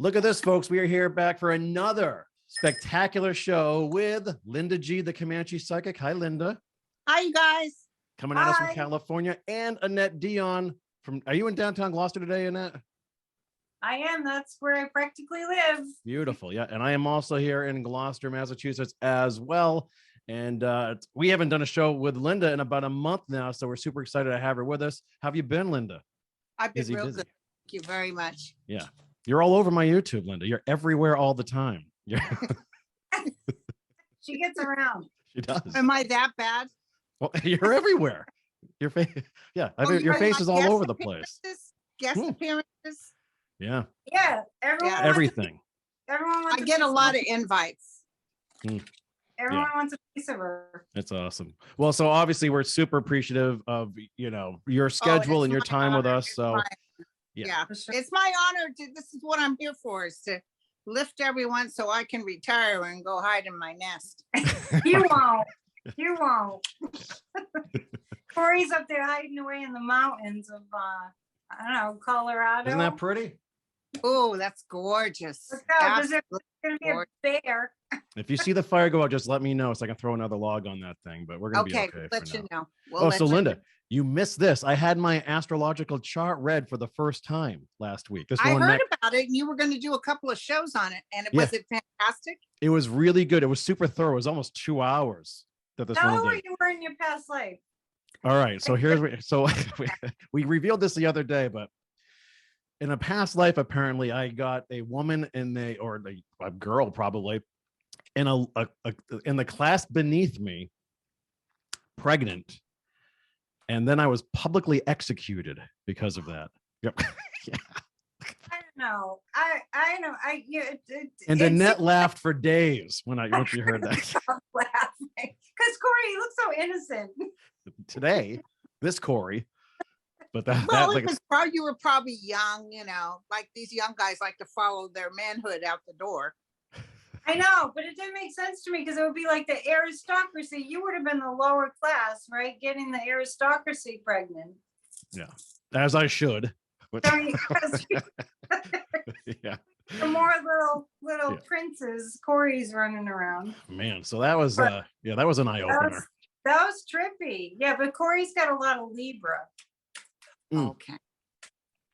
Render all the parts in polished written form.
Look at this, folks. We are here back for another spectacular show with Linda G, the Comanche Psychic. Hi, Linda. Hi, you guys. Coming at us from California. And Annette Dion from, are you in downtown Gloucester today, Annette? I am. That's where I practically live. Beautiful. Yeah. And I am also here in Gloucester, Massachusetts as well. And we haven't done a show with Linda in about a month now, so we're super excited to have her with us. How have you been, Linda? I've been real good. Thank you very much. Yeah. You're all over my YouTube, Linda. You're everywhere all the time. She gets around. She does. Am I that bad? Well, you're everywhere. Your face, yeah. I mean, your face is all over the place. Guest appearances. Yeah. Yeah. Everything. Everyone wants I get a lot of invites. Everyone wants a piece of her. That's awesome. Well, so obviously we're super appreciative of, your schedule and your time with us. So yeah, it's my honor to, this is what I'm here for, is to lift everyone so I can retire and go hide in my nest. You won't. Kory's up there hiding away in the mountains of, I don't know, Colorado. Isn't that pretty? Oh, that's gorgeous. Look out, there's going to be a bear. If you see the fire go out, just let me know so I can throw another log on that thing, but we're going to be okay. We'll let you know. So Linda, you missed this. I had my astrological chart read for the first time last week. I heard about it, and you were going to do a couple of shows on it, and was it fantastic? It was really good. It was super thorough. It was almost 2 hours that this one did. Tell her you were in your past life. All right. So we revealed this the other day, but in a past life, apparently I got a woman or a girl probably in in the class beneath me, pregnant. And then I was publicly executed because of that. Yep. Yeah. I don't know. I know. And Annette laughed for days when she heard that. Stop laughing. Because Kory, you look so innocent. Today, this Kory. But you were probably young, like these young guys like to follow their manhood out the door. I know, but it didn't make sense to me because it would be like the aristocracy. You would have been the lower class, right? Getting the aristocracy pregnant. Yeah, as I should. Yeah. The more little princes, Kory's running around. Man, so that was that was an eye opener. That was trippy. Yeah, but Kory's got a lot of Libra. Okay.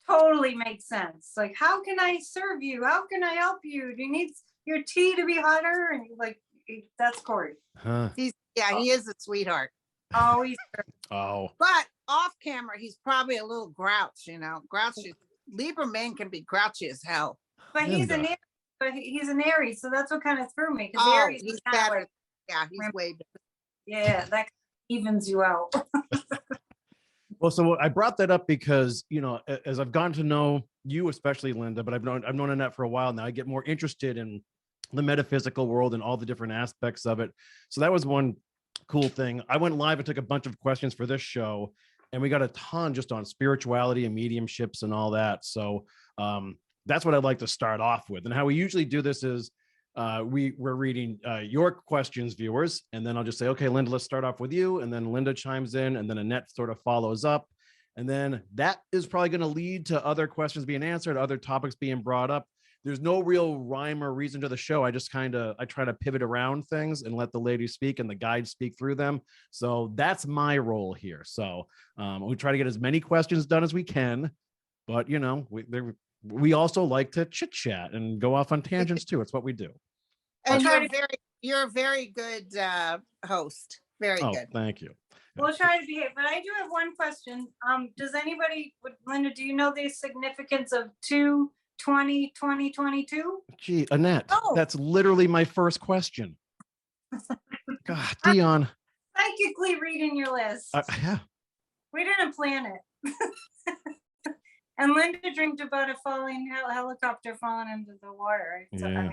Totally makes sense. Like, how can I serve you? How can I help you? Do you need your tea to be hotter? And like, that's Kory. Huh. He is a sweetheart. Oh, But off camera, he's probably a little grouchy. Libra men can be grouchy as hell. But he's an Aries. But he's an Aries, so that's what kind of threw me. Because Aries he's better. Yeah, he's way better. Yeah, that evens you out. Well, so I brought that up because, as I've gotten to know you, especially Linda, but I've known Annette for a while now, I get more interested in the metaphysical world and all the different aspects of it. So that was one cool thing. I went live and took a bunch of questions for this show, and we got a ton just on spirituality and mediumships and all that. So that's what I'd like to start off with. And how we usually do this is we're reading your questions, viewers, and then I'll just say, okay, Linda, let's start off with you. And then Linda chimes in, and then Annette sort of follows up. And then that is probably going to lead to other questions being answered, other topics being brought up. There's no real rhyme or reason to the show. I just I try to pivot around things and let the ladies speak and the guides speak through them. So that's my role here. So we try to get as many questions done as we can, but we also like to chit chat and go off on tangents too. It's what we do. And you're a very good host. Very good. Thank you. We'll try to behave, but I do have one question. Does anybody, Linda, do you know the significance of 2/20/2022? Gee, Annette, that's literally my first question. God, Dion. Psychically reading your list. Yeah. We didn't plan it. And Linda dreamed about a helicopter falling into the water. So, yeah.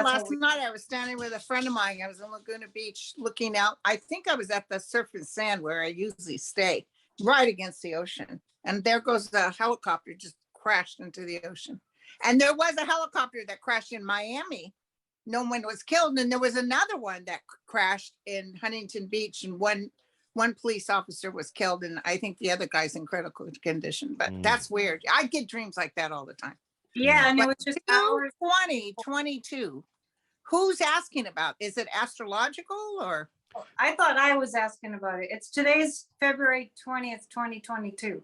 Last night I was standing with a friend of mine. I was in Laguna Beach looking out. I think I was at the Surf and Sand where I usually stay, right against the ocean. And there goes the helicopter, just crashed into the ocean. And there was a helicopter that crashed in Miami. No one was killed. And there was another one that crashed in Huntington Beach, and one police officer was killed, and I think the other guy's in critical condition. But that's weird. I get dreams like that all the time. Yeah, and it was just hours. 2022. Who's asking about? Is it astrological or? I thought I was asking about it. It's today's February 20th, 2022.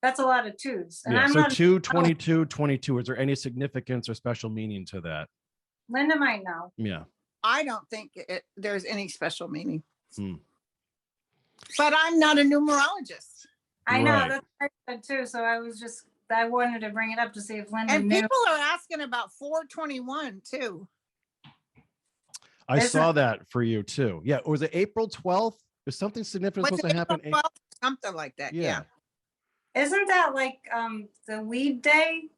That's a lot of twos. And Yeah, I'm so not, 2/22/22. Is there any significance or special meaning to that? Linda might know. Yeah. I don't think there's any special meaning. Hmm. But I'm not a numerologist. I know, Right. that's what I said too. So I wanted to bring it up to see if Linda And knew. people are asking about 421 too. I Isn't- saw that for you too. Yeah. Or was it April 12th? Is something significant Was supposed it to April happen? 12th? Something like that. Yeah. Isn't that like the weed day?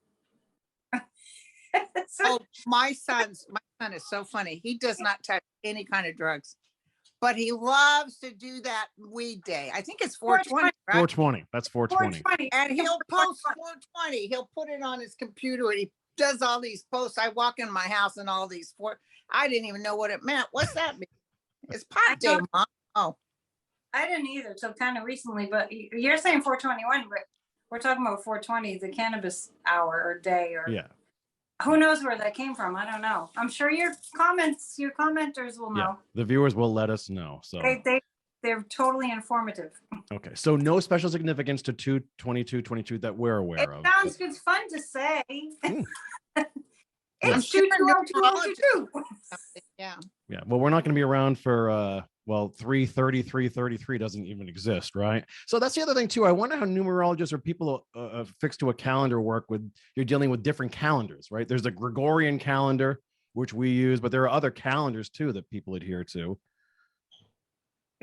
Oh, my son is so funny. He does not touch any kind of drugs, but he loves to do that weed day. I think it's 420, right? 420. That's 420. 420. And he'll post 420. He'll put it on his computer and he does all these posts. I walk in my house and all these I didn't even know what it meant. What's that mean? It's pot day, Mom. Oh, I didn't either till kind of recently, but you're saying 421, but we're talking about 420, the cannabis hour or day, or Yeah. who knows where that came from? I don't know. I'm sure your commenters will Yeah. know. The viewers will let us know. So They're totally informative. okay. So no special significance to 2/22/22 that we're It aware of. sounds good, fun to say. Hmm. It's sure 2/2/2/2. yeah. Yeah. Well, we're not going to be around for 3:30, 3:33 doesn't even exist, right? So that's the other thing too. I wonder how numerologists or people fixed to a calendar work with. You're dealing with different calendars, right? There's a Gregorian calendar which we use, but there are other calendars too that people adhere to.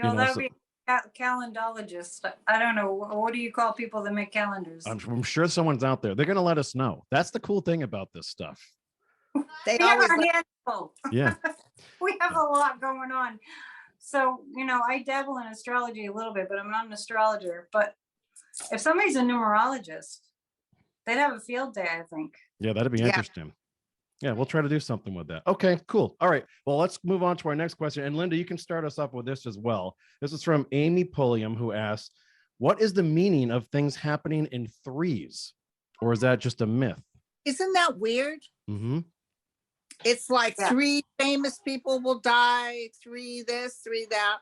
That would be a calendologist. I don't know. What do you call people that make calendars? I'm sure someone's out there. They're going to let us know. That's the cool thing about this stuff. They We have always our let- hands full. Yeah. We have a lot going on. So, I dabble in astrology a little bit, but I'm not an astrologer. But if somebody's a numerologist, they'd have a field day, I think. Yeah, that'd be Yeah. interesting. Yeah, we'll try to do something with that. Okay, cool. All right. Well, let's move on to our next question. And Linda, you can start us up with this as well. This is from Amy Pulliam, who asks, what is the meaning of things happening in threes? Or is that just a myth? Isn't that weird? Mm-hmm. It's like Yeah. 3 famous people will die, 3 this, 3 that.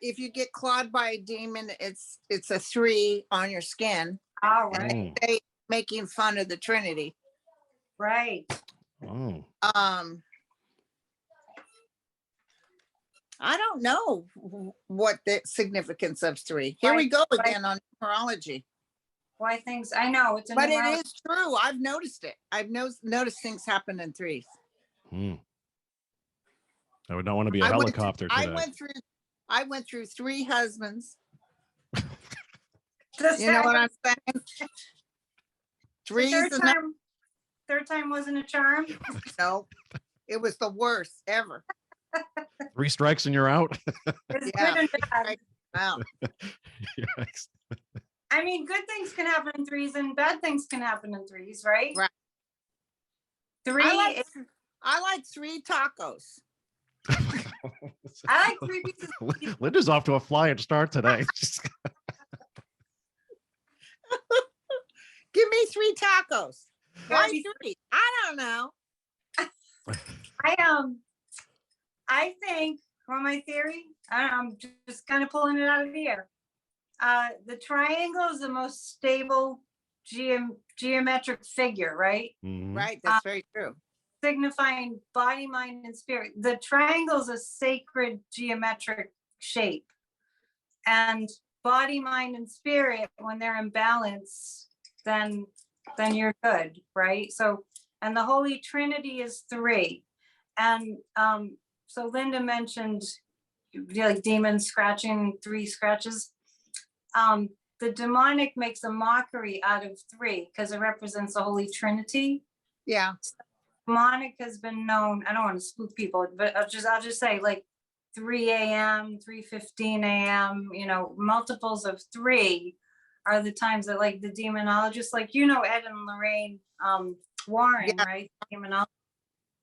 If you get clawed by a demon, it's a 3 on your skin. All And right. they making fun of the Trinity. Right. Oh, I don't know what the significance of 3. Here we go again on numerology. Why things, I know it's a But it numerology. is true. I've noticed it. I've noticed things happen in 3s. I would not want to be a I went helicopter through- today. I went through 3 husbands. The You know what I'm saying? the 3 is third time wasn't a charm. no. It was the worst ever. 3 strikes and you're out. It's Yeah. good and bad. Right. Wow. Yikes. I mean, good things can happen in 3s and bad things can happen in 3s, right? Right. 3, I like 3 tacos. I like 3 pieces. Linda's off to a flying start today. Give me 3 tacos. Why Gotta be 3? I don't know. I think, for my theory, I'm just kind of pulling it out of the air. The triangle is the most stable geometric figure, right? Mhm. Right. That's very true. Signifying body, mind, and spirit. The triangle is a sacred geometric shape. And body, mind, and spirit, when they're in balance, then you're good, right? So, and the Holy Trinity is 3. And so Linda mentioned like demons scratching 3 scratches. The demonic makes a mockery out of 3 because it represents the Holy Trinity. Yeah. Demonic has been known, I don't want to spook people, but I'll just say like 3 a.m., 3:15 a.m., multiples of 3 are the times that like the demonologists, like, Ed and Lorraine Warren, Yeah. right? Demonologist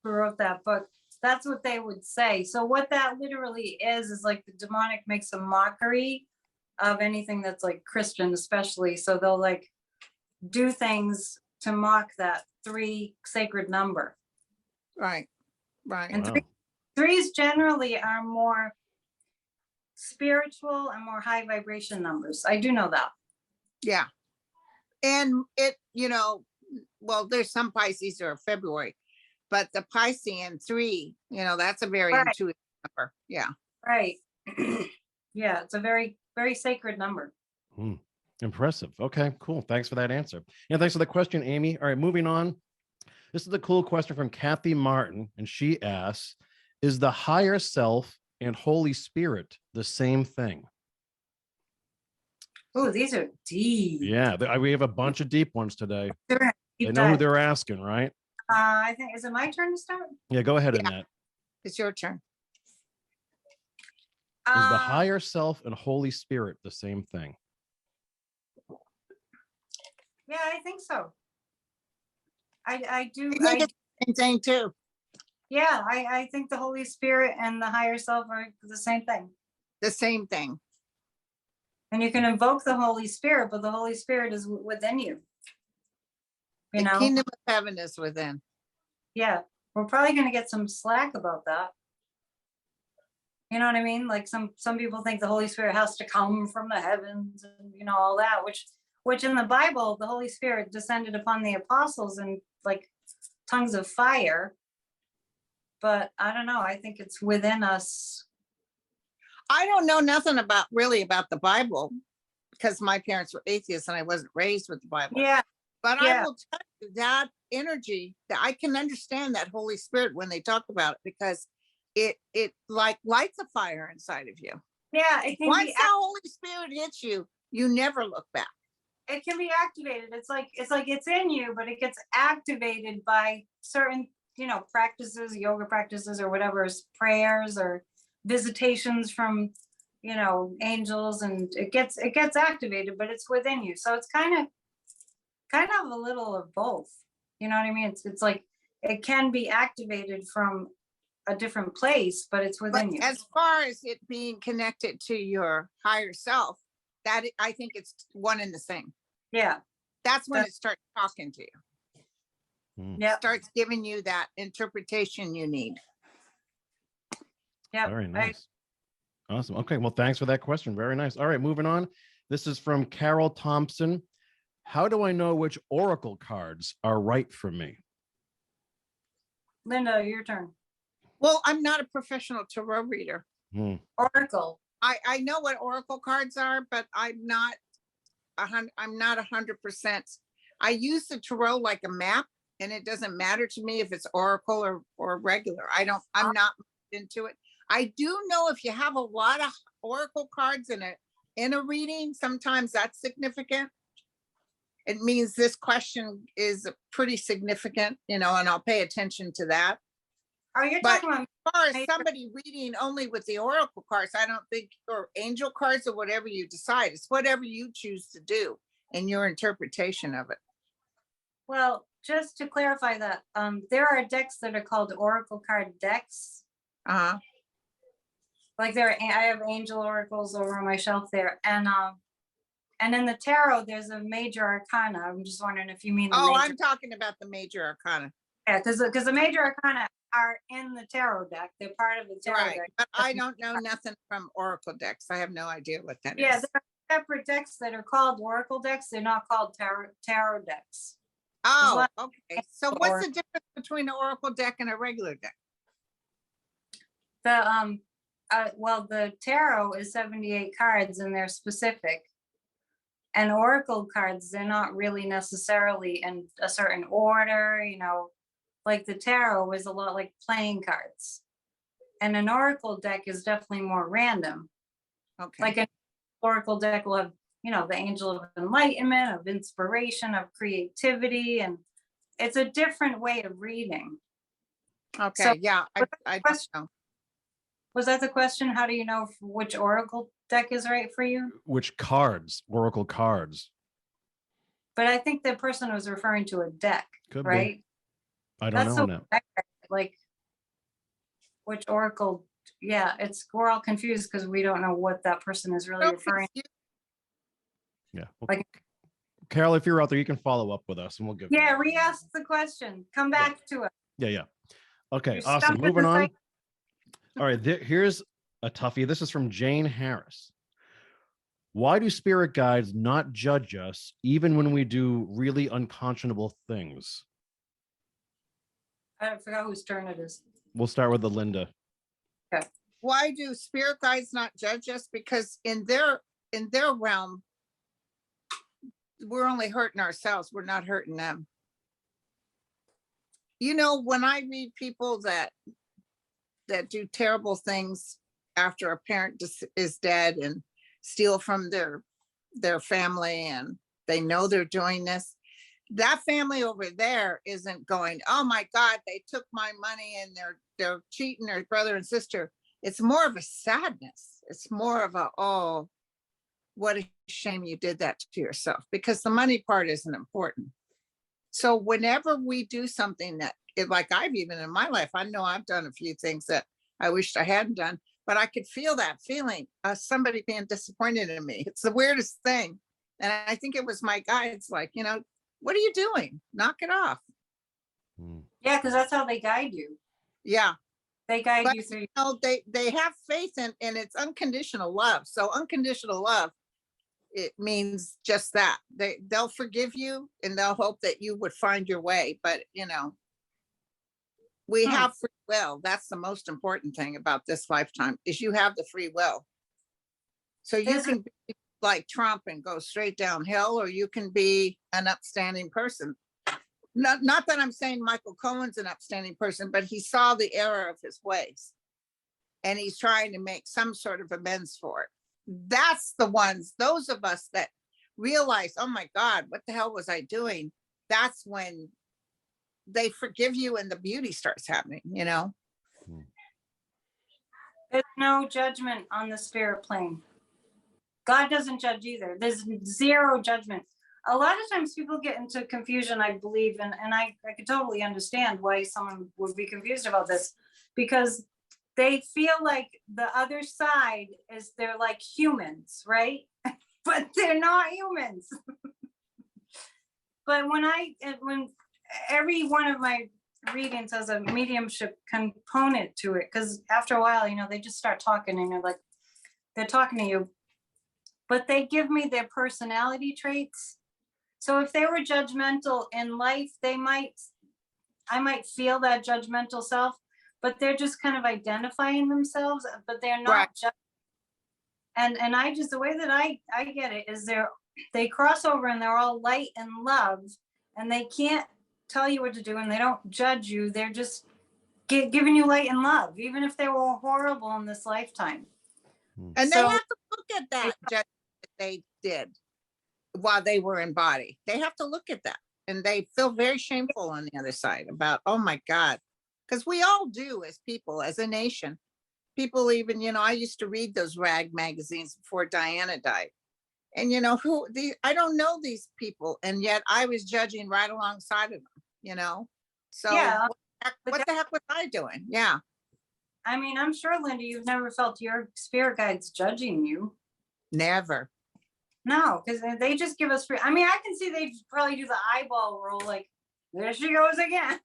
who wrote that book. That's what they would say. So what that literally is like the demonic makes a mockery of anything that's like Christian, especially. So they'll like do things to mock that 3 sacred number. Right. Right. And Wow. threes generally are more spiritual and more high vibration numbers. I do know that. Yeah. And it, well, there's some Pisces that are February, but the Piscean 3, that's a very Right. intuitive number. Yeah. Right. Yeah, it's a very, very sacred number. Impressive. Okay, cool. Thanks for that answer. Yeah, thanks for the question, Amy. All right, moving on. This is a cool question from Kathy Martin, and she asks, is the higher self and Holy Spirit the same thing? Oh, these are deep. Yeah, we have a bunch of deep ones today. They're They deep know who dive. they're asking, right? I think, is it my turn to start? Yeah, go ahead, Yeah. Annette. It's your turn. Is the Um, higher self and Holy Spirit the same thing? Yeah, I think so. I do. I think it's the same thing too. Yeah, I think the Holy Spirit and the higher self are the same thing. The same thing. And you can invoke the Holy Spirit, but the Holy Spirit is within you. You The know? kingdom of heaven is within. Yeah, we're probably going to get some slack about that. You know what I mean? Like some people think the Holy Spirit has to come from the heavens and all that, which in the Bible, the Holy Spirit descended upon the apostles in like tongues of fire. But I don't know. I think it's within us. I don't know nothing about the Bible because my parents were atheists and I wasn't raised with the Bible. Yeah, But I yeah. will tell you that energy, that I can understand that Holy Spirit when they talk about it, because it like lights a fire inside of you. Yeah, it can Once be the Holy Spirit hits you, you never look back. it can be activated. It's like it's in you, but it gets activated by certain, practices, yoga practices or whatever, prayers or visitations from, angels, and it gets activated, but it's within you. So it's kind of a little of both. You know what I mean? It's like it can be activated from a different place, but it's But within you. as far as it being connected to your higher self, I think it's one and the same. Yeah. That's when it starts talking to you. Yeah. Starts giving you that interpretation you need. Yeah. Very nice. Awesome. Okay, well, thanks for that question. Very nice. All right, moving on. This is from Carol Thompson. How do I know which oracle cards are right for me? Linda, your turn. Well, I'm not a professional tarot reader. Oracle. I know what oracle cards are, but I'm not 100%. I use the tarot like a map, and it doesn't matter to me if it's oracle or regular. I'm not into it. I do know if you have a lot of oracle cards in a reading, sometimes that's significant. It means this question is pretty significant, and I'll pay attention to that. Oh, you're But talking about as far as somebody reading only with the oracle cards, I don't think, or angel cards, or whatever you decide, it's whatever you choose to do and your interpretation of it. Well, just to clarify that, there are decks that are called oracle card decks. Uh-huh. Like I have angel oracles over on my shelf there, and in the tarot there's a major arcana. I'm just wondering if you mean I'm talking about the major arcana. Yeah, because the major arcana are in the tarot deck. They're part of the tarot Right, deck. but I don't know nothing from oracle decks. I have no idea what that Yeah, is. there are separate decks that are called oracle decks. They're not called tarot decks. Oh, okay. So what's the difference between an oracle deck and a regular deck? The tarot is 78 cards and they're specific. And oracle cards, they're not really necessarily in a certain order, like the tarot is a lot like playing cards. And an oracle deck is definitely more random. Okay. Like an oracle deck will have, the angel of enlightenment, of inspiration, of creativity, and it's a different way of reading. Okay, So, yeah, I don't know. Was that the question? How do you know which oracle deck is right for you? Which cards, oracle cards? But I think the person was referring to a deck, Could right? be. I don't know now. Like which oracle? Yeah, we're all confused because we don't know what that person is really referring to. Yeah. Like Carol, if you're out there, you can follow up with us and we'll give. Yeah, re-ask the question. Come back to it. Yeah. Okay, You're awesome. stuck with Moving the on. cycle. All right, here's a toughie. This is from Jane Harris. Why do spirit guides not judge us even when we do really unconscionable things? I forgot whose turn it is. We'll start with the Linda. Why do spirit guides not judge us? Because in their realm, we're only hurting ourselves. We're not hurting them. You know, when I read people that do terrible things after a parent is dead and steal from their family, and they know they're doing this, that family over there isn't going, oh my God, they took my money and they're cheating their brother and sister. It's more of a sadness. It's more of a, oh, what a shame you did that to yourself, because the money part isn't important. So whenever we do something that, like I've even in my life, I know I've done a few things that I wished I hadn't done, but I could feel that feeling of somebody being disappointed in me. It's the weirdest thing. And I think it was my guides, like, you know, what are you doing? Knock it off. Yeah, because that's how they guide you. Yeah. They guide But, you through. you know, they have faith in, and it's unconditional love. So unconditional love, it means just that. They'll forgive you and they'll hope that you would find your way. But, you know, we have free will. That's the most important thing about this lifetime, is you have the free will. So you can be like Trump and go straight downhill, or you can be an upstanding person. Not that I'm saying Michael Cohen's an upstanding person, but he saw the error of his ways and he's trying to make some sort of amends for it. That's the ones, those of us that realize, oh my God, what the hell was I doing? That's when they forgive you and the beauty starts happening, you know? There's no judgment on the spirit plane. God doesn't judge either. There's zero judgment. A lot of times people get into confusion, I believe, and I could totally understand why someone would be confused about this, because they feel like the other side is, they're like humans, right? But they're not humans. But when every one of my readings has a mediumship component to it, because after a while, you know, they just start talking and they're talking to you, but they give me their personality traits. So if they were judgmental in life, I might feel that judgmental self, but they're just kind of identifying themselves, but they're not. Right. And I just, the way that I get it is they cross over and they're all light and love, and they can't tell you what to do and they don't judge you. They're just giving you light and love, even if they were horrible in this lifetime. And So, they have to look at that judgment that they did while they were in body. They have to look at that, and they feel very shameful on the other side about, oh my God, because we all do as people, as a nation. People even, you know, I used to read those rag magazines before Diana died. And you know, I don't know these people, and yet I was judging right alongside of them, you know? So yeah, what the heck was I doing? Yeah. I mean, I'm sure, Linda, you've never felt your spirit guides judging you. Never. No, because they just give us free. I mean, I can see they probably do the eyeball roll, like, there she goes again.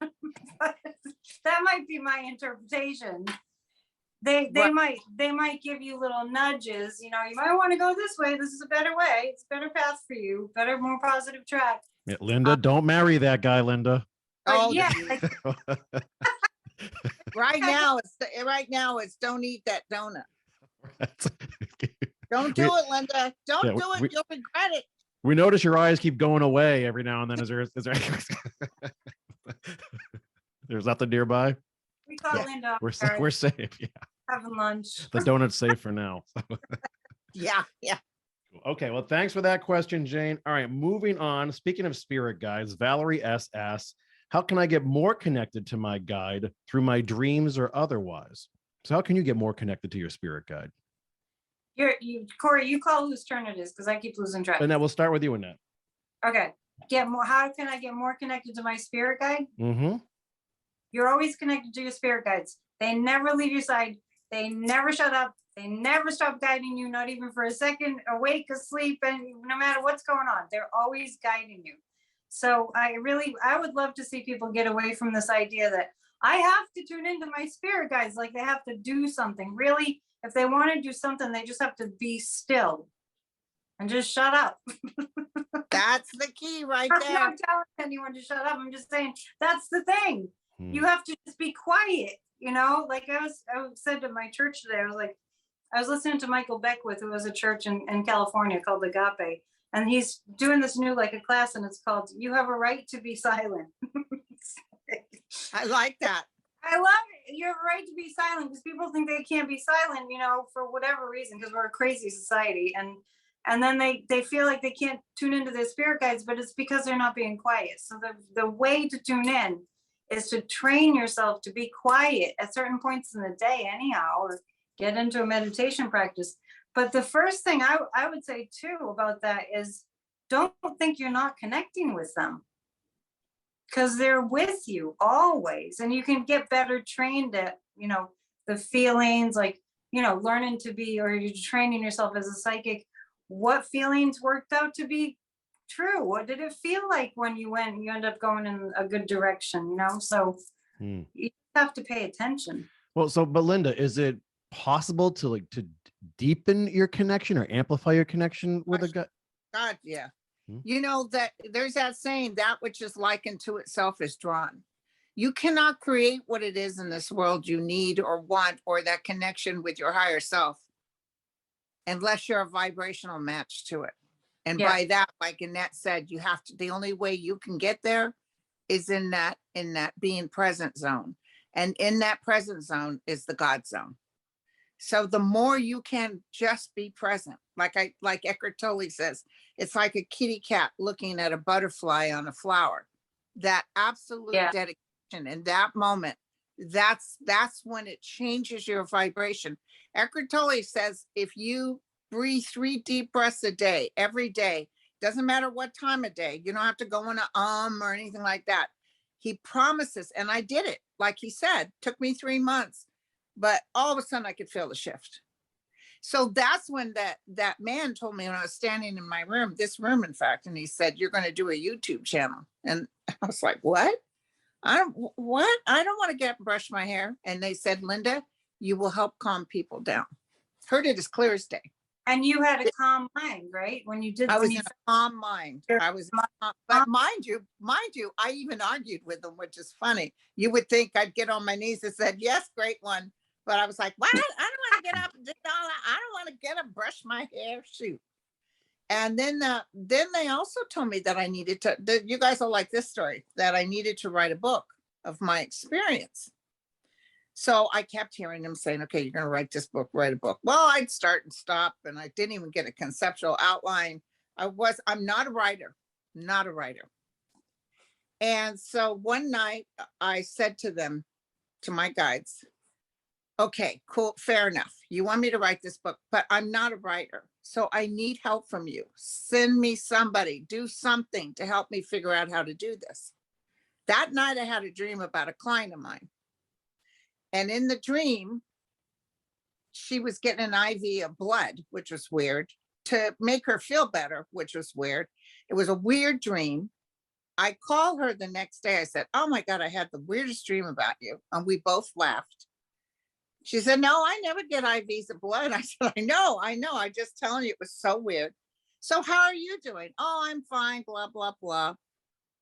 But that might be my interpretation. They might give you little nudges, you know, you might want to go this way. This is a better way. It's a better path for you, better, more positive track. Yeah, Linda, don't marry that guy, Linda. Oh yeah. Right now it's don't eat that donut. Don't do it, Linda. Don't do it. You'll regret it. We notice your eyes keep going away every now and then. Is there there's nothing nearby? We call Linda. We're safe. Yeah. Having lunch. The donut's safe for now. Yeah. Okay, well, thanks for that question, Jane. All right, moving on. Speaking of spirit guides, Valerie S. asks, how can I get more connected to my guide through my dreams or otherwise? So how can you get more connected to your spirit guide? Kory, you call whose turn it is, because I keep losing track. Annette, we'll start with you, Annette. Okay. How can I get more connected to my spirit guide? Mm-hmm. You're always connected to your spirit guides. They never leave your side. They never shut up. They never stop guiding you, not even for a second, awake, asleep, and no matter what's going on, they're always guiding you. So I would love to see people get away from this idea that I have to tune into my spirit guides, like they have to do something. Really, if they want to do something, they just have to be still and just shut up. That's the key right I'm there. not telling anyone to shut up. I'm just saying that's the thing. You have to just be quiet, you know. Like I said to my church today, I was listening to Michael Beckwith, who has a church in California called Agape, and he's doing this new like a class, and it's called "You Have a Right to Be Silent." I like that. I love it. You have a right to be silent, because people think they can't be silent, you know, for whatever reason, because we're a crazy society, and then they feel like they can't tune into their spirit guides, but it's because they're not being quiet. So the way to tune in is to train yourself to be quiet at certain points in the day anyhow, or get into a meditation practice. But the first thing I would say too about that is, don't think you're not connecting with them, because they're with you always. And you can get better trained at, you know, the feelings, like, you know, learning to be, or you're training yourself as a psychic, what feelings worked out to be true? What did it feel like when you end up going in a good direction, you know? So you have to pay attention. Well, but Linda, is it possible to deepen your connection or amplify your connection with a gut? God, yeah. You know that there's that saying, that which is likened to itself is drawn. You cannot create what it is in this world you need or want, or that connection with your higher self, unless you're a vibrational match to it. And by that, like Annette said, you have to, the only way you can get there is in that being present zone. And in that present zone is the God zone. So the more you can just be present, like Eckhart Tolle says, it's like a kitty cat looking at a butterfly on a flower. That absolute dedication in that moment, that's when it changes your vibration. Eckhart Tolle says, if you breathe 3 deep breaths a day, every day, doesn't matter what time of day, you don't have to go in or anything like that. He promises, and I did it, like he said, took me 3 months, but all of a sudden I could feel the shift. So that's when that man told me, when I was standing in my room, this room, in fact, and he said, you're going to do a YouTube channel. And I was like, what? I don't want to get up and brush my hair. And they said, Linda, you will help calm people down. Heard it as clear as day. And you had a calm mind, right? When you did, I was in a calm mind. But mind you, I even argued with them, which is funny. You would think I'd get on my knees and said, yes, great one. But I was like, what? I don't want to get up and do all that. I don't want to get up, brush my hair, shoot. And then they also told me that I needed to, you guys will like this story, that I needed to write a book of my experience. So I kept hearing them saying, okay, you're going to write this book, write a book. Well, I'd start and stop, and I didn't even get a conceptual outline. I'm not a writer. And so one night I said to them, to my guides, okay, cool, fair enough. You want me to write this book, but I'm not a writer. So I need help from you. Send me somebody, do something to help me figure out how to do this. That night I had a dream about a client of mine. And in the dream, she was getting an IV of blood, which was weird, to make her feel better, which was weird. It was a weird dream. I called her the next day. I said, oh my God, I had the weirdest dream about you. And we both laughed. She said, no, I never get IVs of blood. I said, I know. I just telling you, it was so weird. So how are you doing? Oh, I'm fine, blah, blah, blah.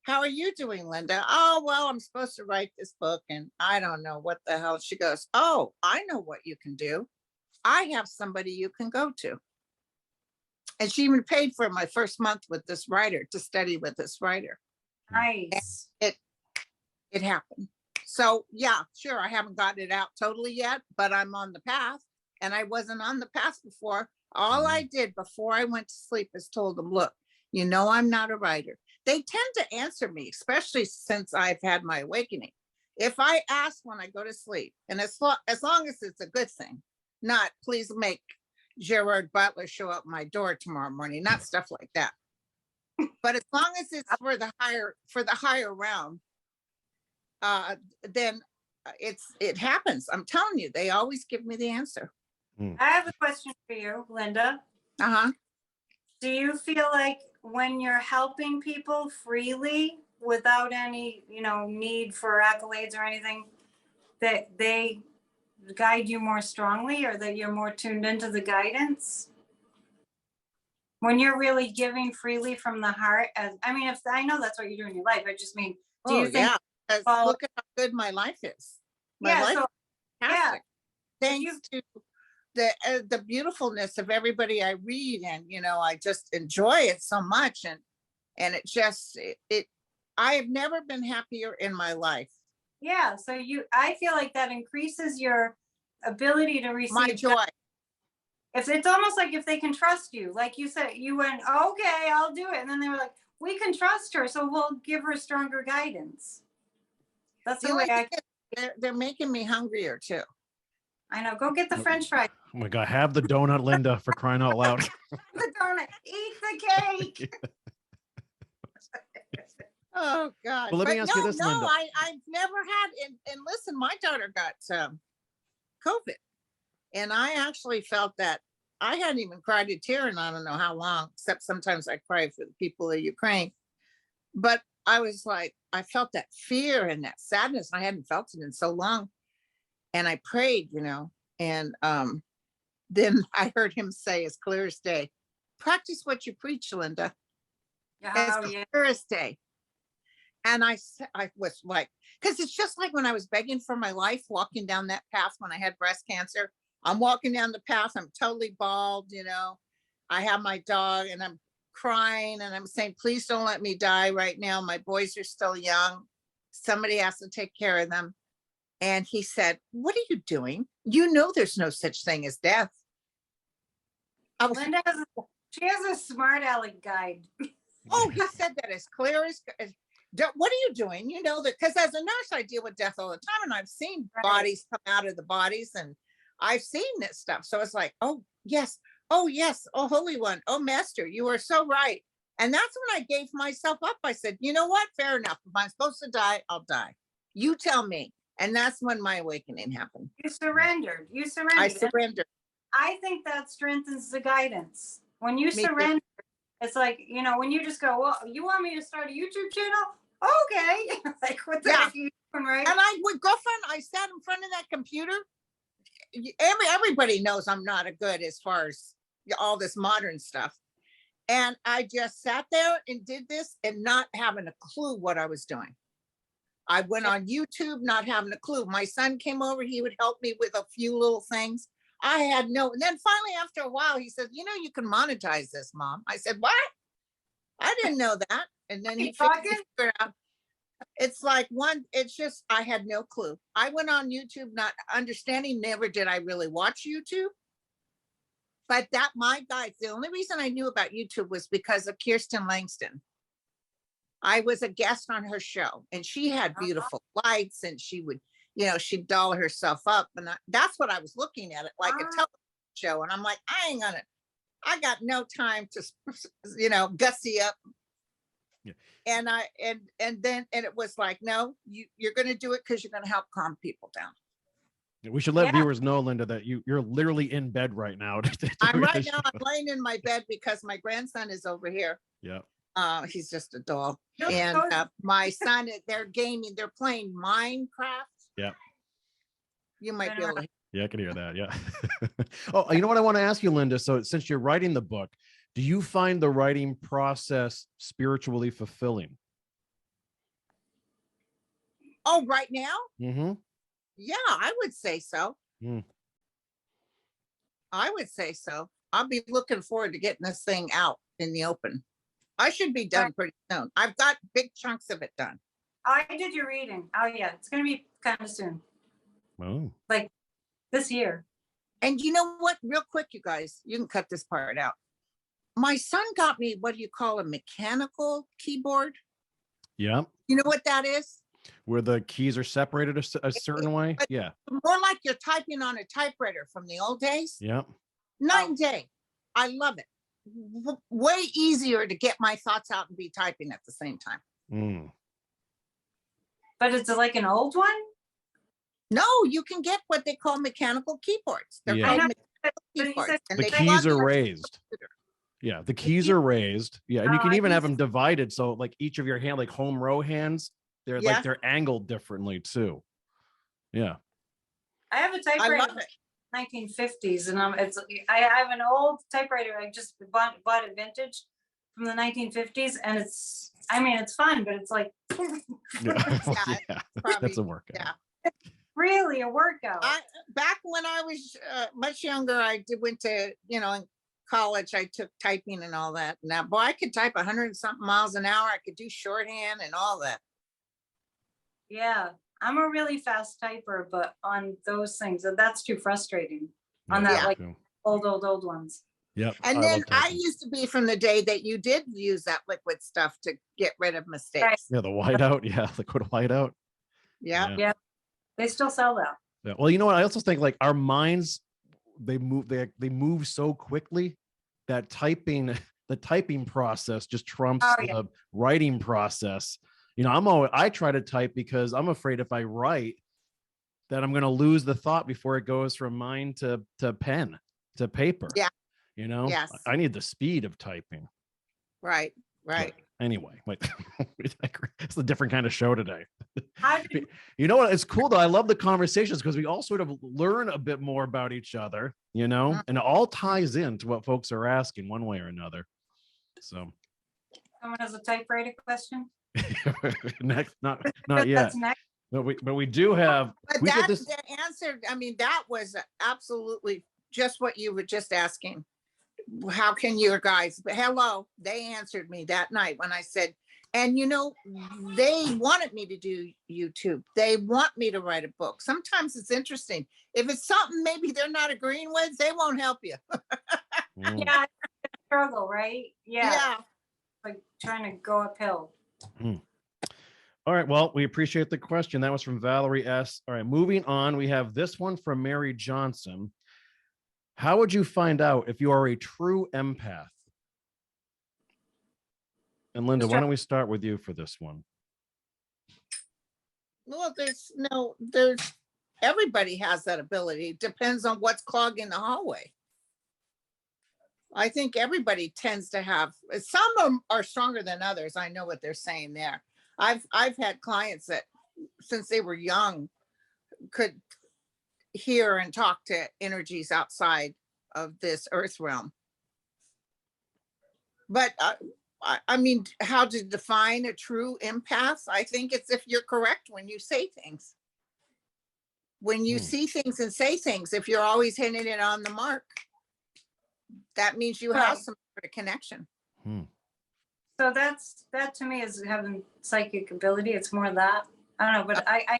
How are you doing, Linda? Oh, well, I'm supposed to write this book and I don't know what the hell. She goes, oh, I know what you can do. I have somebody you can go to. And she even paid for my first month with this writer, to study with this writer. Nice. And it happened. So yeah, sure, I haven't gotten it out totally yet, but I'm on the path. And I wasn't on the path before. All I did before I went to sleep is told them, look, you know, I'm not a writer. They tend to answer me, especially since I've had my awakening. If I ask when I go to sleep, and as long as it's a good thing, not please make Gerard Butler show up my door tomorrow morning, not stuff like that. But as long as it's for the higher realm, then it happens. I'm telling you, they always give me the answer. I have a question for you, Linda. Uh-huh. Do you feel like when you're helping people freely without any, need for accolades or anything, that they guide you more strongly, or that you're more tuned into the guidance? When you're really giving freely from the heart, if I know that's what you do in your life, I just mean, do you think? Yeah. 'Cause look at how good my life is. My life is fantastic. Thanks to the beautifulness of everybody I read, and I just enjoy it so much, and it just I have never been happier in my life. Yeah, so I feel like that increases your ability to receive My joy. If it's almost like if they can trust you, like you said, you went, okay, I'll do it, and then they were like, we can trust her, so we'll give her stronger guidance. That's the way they're making me hungrier too. I know. Go get the French fries. Oh my God, have the donut, Linda, for crying out loud. The donut. Eat the cake. Oh God. Well, let me ask you this, Linda. I've never had, and listen, my daughter got COVID, and I actually felt that I hadn't even cried a tear in I don't know how long, except sometimes I cry for the people of Ukraine. But I was like, I felt that fear and that sadness. I hadn't felt it in so long. And I prayed, and then I heard him say, as clear as day, practice what you preach, Linda. As clear as day. And I was like, because it's just like when I was begging for my life, walking down that path when I had breast cancer. I'm walking down the path, I'm totally bald, I have my dog, and I'm crying, and I'm saying, please don't let me die right now. My boys are still young. Somebody has to take care of them. And he said, what are you doing? There's no such thing as death. Linda she has a smart aleck guide. Oh, he said that as clear as what are you doing? That, because as a nurse, I deal with death all the time, and I've seen bodies come out of the bodies, and I've seen this stuff. So it's like, oh yes, oh Holy One, oh Master, you are so right. And that's when I gave myself up. I said, you know what? Fair enough. If I'm supposed to die, I'll die. You tell me. And that's when my awakening happened. You surrendered. I surrendered. I think that strengthens the guidance. When you surrender, it's like, when you just go, well, you want me to start a YouTube channel? Okay. Like, what the heck are you doing, right? And I sat in front of that computer. Everybody knows I'm not a good as far as all this modern stuff. And I just sat there and did this and not having a clue what I was doing. I went on YouTube, not having a clue. My son came over, he would help me with a few little things. I had and then finally after a while, he said, you can monetize this, Mom. I said, what? I didn't know that. And then he figured it out. It's like it's just, I had no clue. I went on YouTube, not understanding, never did I really watch YouTube. But my guides, the only reason I knew about YouTube was because of Kirsten Langston. I was a guest on her show, and she had beautiful lights, and she would, she'd doll herself up. And that's what I was looking at it like a television show. And I'm like, I got no time to, gussy up. Yeah. And then it was like, no, you're going to do it because you're going to help calm people down. We should let viewers know, Linda, that you're literally in bed right now. I'm laying in my bed because my grandson is over here. Yeah. He's just a doll. And my son, they're playing Minecraft. Yeah. You might be able to. Yeah, I can hear that. Yeah. Oh, you know what I want to ask you, Linda? So since you're writing the book, do you find the writing process spiritually fulfilling? Oh, right now? Mm-hmm. Yeah, I would say so. I would say so. I'll be looking forward to getting this thing out in the open. I should be done pretty soon. I've got big chunks of it done. I did your reading. Oh yeah, it's going to be kind of soon. Oh. Like this year. And you know what? Real quick, you guys, you can cut this part out. My son got me what do you call a mechanical keyboard? Yeah. You know what that is? Where the keys are separated a certain way? Yeah. More like you're typing on a typewriter from the old days. Yeah. Night and day. I love it. Way easier to get my thoughts out and be typing at the same time. But it's like an old one? No, you can get what they call mechanical keyboards. They're called you keyboards, said and The they keys plug are into raised. computer. Yeah, the keys are raised. Yeah, and you Oh, can I even have use- them divided. So like each of your hand, like home row hands, they're Yeah. like they're angled differently too. Yeah. I have a I typewriter love from it. 1950s, and I have an old typewriter I just bought it vintage from the 1950s, and it's fun, but it's like Yeah. Yeah, probably, That's a workout. yeah. really a workout. Back when I was much younger, went to, in college, I took typing and all that. Now, boy, I could type 100 and something miles an hour. I could do shorthand and all that. Yeah, I'm a really fast typer, but on those things, that's too frustrating. On that, Yeah. like old ones. Yep. And then love I typing. used to be from the day that you did use that liquid stuff to get rid of mistakes. Right. Yeah, the whiteout. Yeah, liquid whiteout. Yeah. Yeah, they still sell that. Yeah. Well, you know what? I also think like our minds, they move so quickly that the typing process just trumps Oh, yeah. the writing process. I try to type because I'm afraid if I write that I'm going to lose the thought before it goes from mind to pen to paper. Yeah. Yes. I need the speed of typing. Right. But anyway, wait, it's a different kind of show today. Did, You know what? It's cool though. I love the conversations because we all sort of learn a bit more about each other, and it all ties into what folks are asking one way or another. So someone has a typewriter question? next, not That's yet. next. But we do have. But that answered, that was absolutely just what you were just asking. How can your guys, but hello, they answered me that night when I said, and they wanted me to do YouTube. They want me to write a book. Sometimes it's interesting. If it's something maybe they're not agreeing with, they won't help you. Yeah, struggle, right? Yeah. Like trying to go uphill. All right. Well, we appreciate the question. That was from Valerie S. All right. Moving on. We have this one from Mary Johnson. How would you find out if you are a true empath? And Linda, why don't we start with you for this one? Well, everybody has that ability. It depends on what's clogging the hallway. I think everybody tends to have, some are stronger than others. I know what they're saying there. I've had clients that since they were young could hear and talk to energies outside of this earth realm. But how to define a true empath? I think it's if you're correct when you say things. When you see things and say things, if you're always hitting it on the mark, that means you have some sort of connection. So that to me is having psychic ability. It's more that. I don't know, but I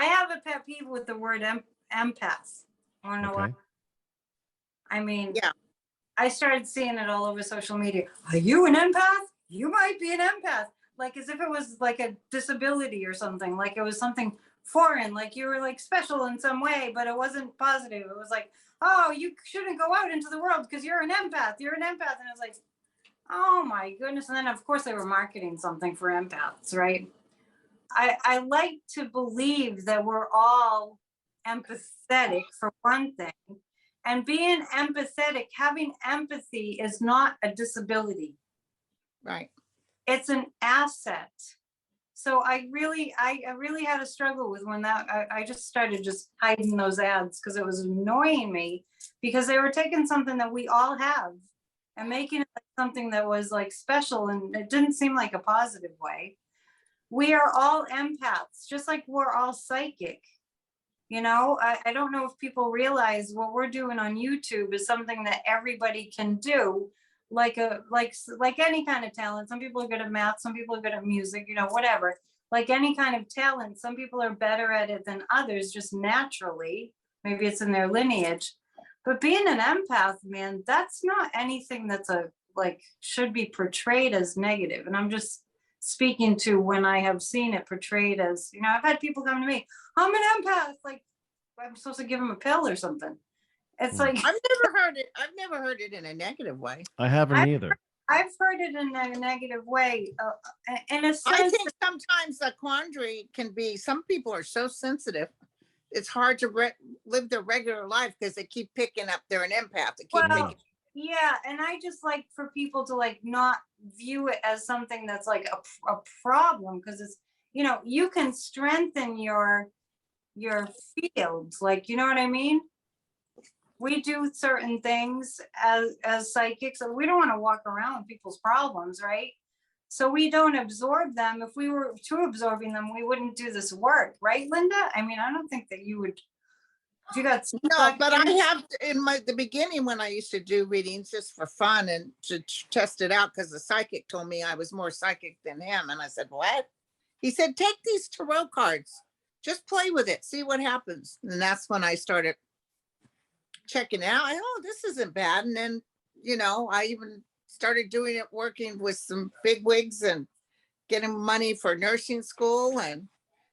have a pet peeve with the word empath. I don't know why. Yeah. I started seeing it all over social media. Are you an empath? You might be an empath. Like as if it was like a disability or something, like it was something foreign, like you were like special in some way, but it wasn't positive. It was like, oh, you shouldn't go out into the world because you're an empath. You're an empath. And I was like, oh my goodness. And then of course they were marketing something for empaths, right? I like to believe that we're all empathetic for one thing. And being empathetic, having empathy is not a disability. Right. It's an asset. So I really had a struggle with when I just started just hiding those ads because it was annoying me because they were taking something that we all have and making it like something that was like special, and it didn't seem like a positive way. We are all empaths, just like we're all psychic. I don't know if people realize what we're doing on YouTube is something that everybody can do, like any kind of talent. Some people are good at math, some people are good at music, whatever. Like any kind of talent, some people are better at it than others, just naturally. Maybe it's in their lineage. But being an empath, man, that's not anything that's should be portrayed as negative. And I'm just speaking to when I have seen it portrayed as, I've had people come to me, I'm an empath, like I'm supposed to give them a pill or something. It's like I've never heard it in a negative way. I haven't either. I've heard it in a negative way. In a sense, I think sometimes the quandary can be, some people are so sensitive it's hard to live their regular life because they keep picking up. They're an empath. They keep Well, picking. yeah, and I just like for people to like not view it as something that's like a problem, because it's, you know, you can strengthen your fields, like, you know what I mean? We do certain things as psychics, and we don't want to walk around with people's problems, right? So we don't absorb them. If we were too absorbing them, we wouldn't do this work, right, Linda? I mean, I don't think that you would. If you got No, but I have in the beginning when I used to do readings just for fun and to test it out, because the psychic told me I was more psychic than him, and I said, "What?" He said, "Take these tarot cards, just play with it, see what happens." And that's when I started checking it out. Oh, this isn't bad. And then, you know, I even started doing it, working with some big wigs and getting money for nursing school. And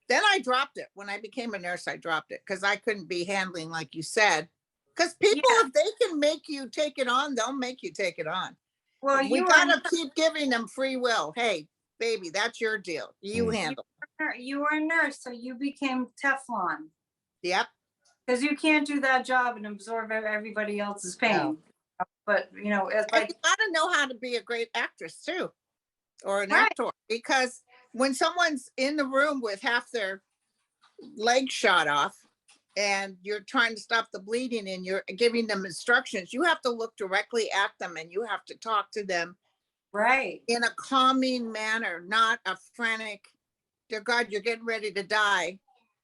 then I dropped it. When I became a nurse, I dropped it because I couldn't be handling, like you said. Because people, if they can make you take it on, they'll make you take it on. Well, we gotta keep giving them free will. Hey, baby, that's your deal. You handle. You were a nurse, so you became Teflon. Yep. Because you can't do that job and absorb everybody else's pain. No. But, you know, it's like, you gotta know how to be a great actress too, or an actor, because when someone's in the room with half their leg shot off and you're trying to stop the bleeding and you're giving them instructions, you have to look directly at them and you have to talk to them in a calming manner, not a frantic, dear God, you're getting ready to die.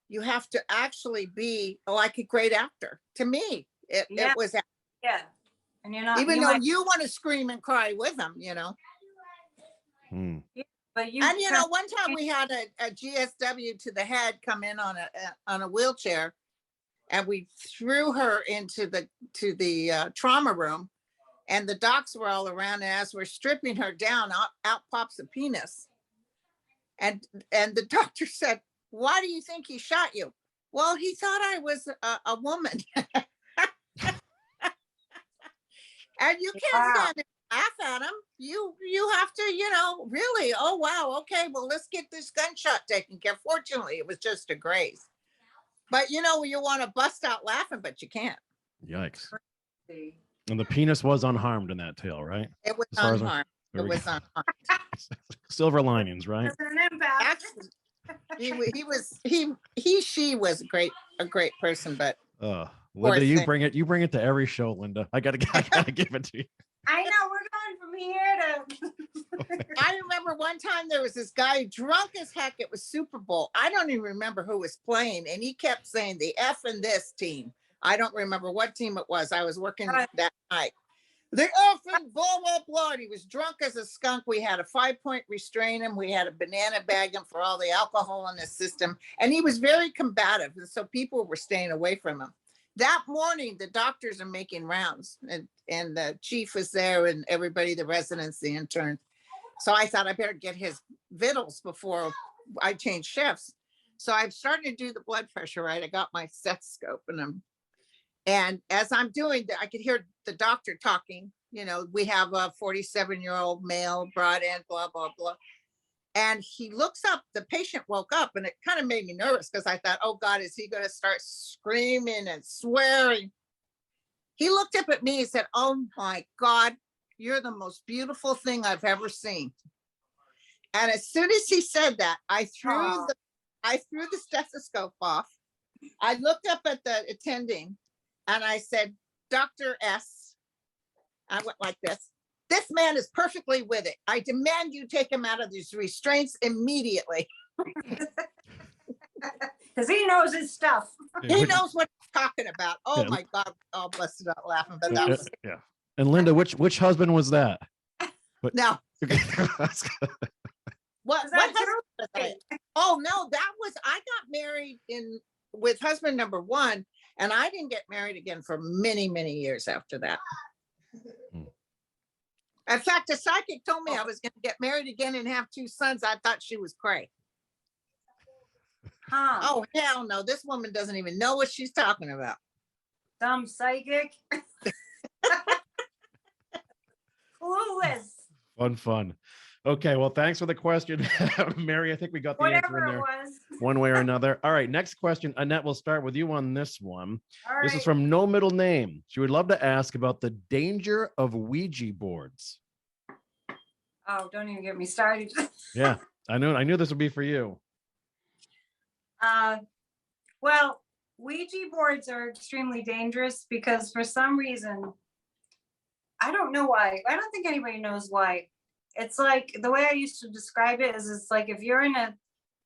You have to actually be like a great actor. To me, it was. Yeah. And you're not, even though you want to scream and cry with them, you know. Yeah, but you, and you know, one time we had a GSW to the head come in on a wheelchair, and we threw her into the trauma room, and the docs were all around, and as we're stripping her down, out pops a penis, and the doctor said, "Why do you think he shot you?" Well, he thought I was a woman. And you can't stand and laugh at him. You have to, you know, really, oh, wow, okay, well, let's get this gunshot taken care of. Fortunately, it was just a graze. But, you know, you want to bust out laughing, but you can't. Yikes. And the penis was unharmed in that tale, right? It was unharmed. It was unharmed. Silver linings, right? Actually, she was a great person, but Linda, you bring it to every show, Linda. I gotta give it to you. I know, we're going from here to I remember one time there was this guy drunk as heck. It was Super Bowl. I don't even remember who was playing, and he kept saying the F and this team. I don't remember what team it was. I was working that night. The F and blah blah blah. And he was drunk as a skunk. We had a 5-point restrain him. We had a banana bag him for all the alcohol in his system, and he was very combative, and so people were staying away from him. That morning, the doctors are making rounds, and the chief was there, and everybody, the residents, the interns. So I thought I better get his vittles before I change shifts. So I've started to do the blood pressure, right? I got my stethoscope, and as I'm doing that, I could hear the doctor talking. You know, we have a 47-year-old male brought in, blah, blah, blah. And he looks up, the patient woke up, and it kind of made me nervous because I thought, oh God, is he going to start screaming and swearing? He looked up at me and said, oh my God, you're the most beautiful thing I've ever seen. And as soon as he said that, I threw the stethoscope off. I looked up at the attending and I said, Dr. S. I went like this. This man is perfectly with it. I demand you take him out of these restraints immediately. Because he knows his stuff. He knows what he's talking about. Oh my God, all busted out laughing. But that was And Linda, which husband was that? No. What husband was that? Oh no, that was, I got married with husband number 1, and I didn't get married again for many, many years after that. In fact, a psychic told me I was going to get married again and have 2 sons. I thought she was cray. Oh, hell no. This woman doesn't even know what she's talking about. Some psychic. Clueless. Fun. Okay, well, thanks for the question, Mary. I think we got the answer in there. Whatever it was. one way or another. All right, next question. Annette, we'll start with you on this one. All This is right. from No Middle Name. She would love to ask about the danger of Ouija boards. Oh, don't even get me started. Yeah, I knew this would be for you. Well, Ouija boards are extremely dangerous because for some reason, I don't know why. I don't think anybody knows why. It's like the way I used to describe it is it's like if you're in a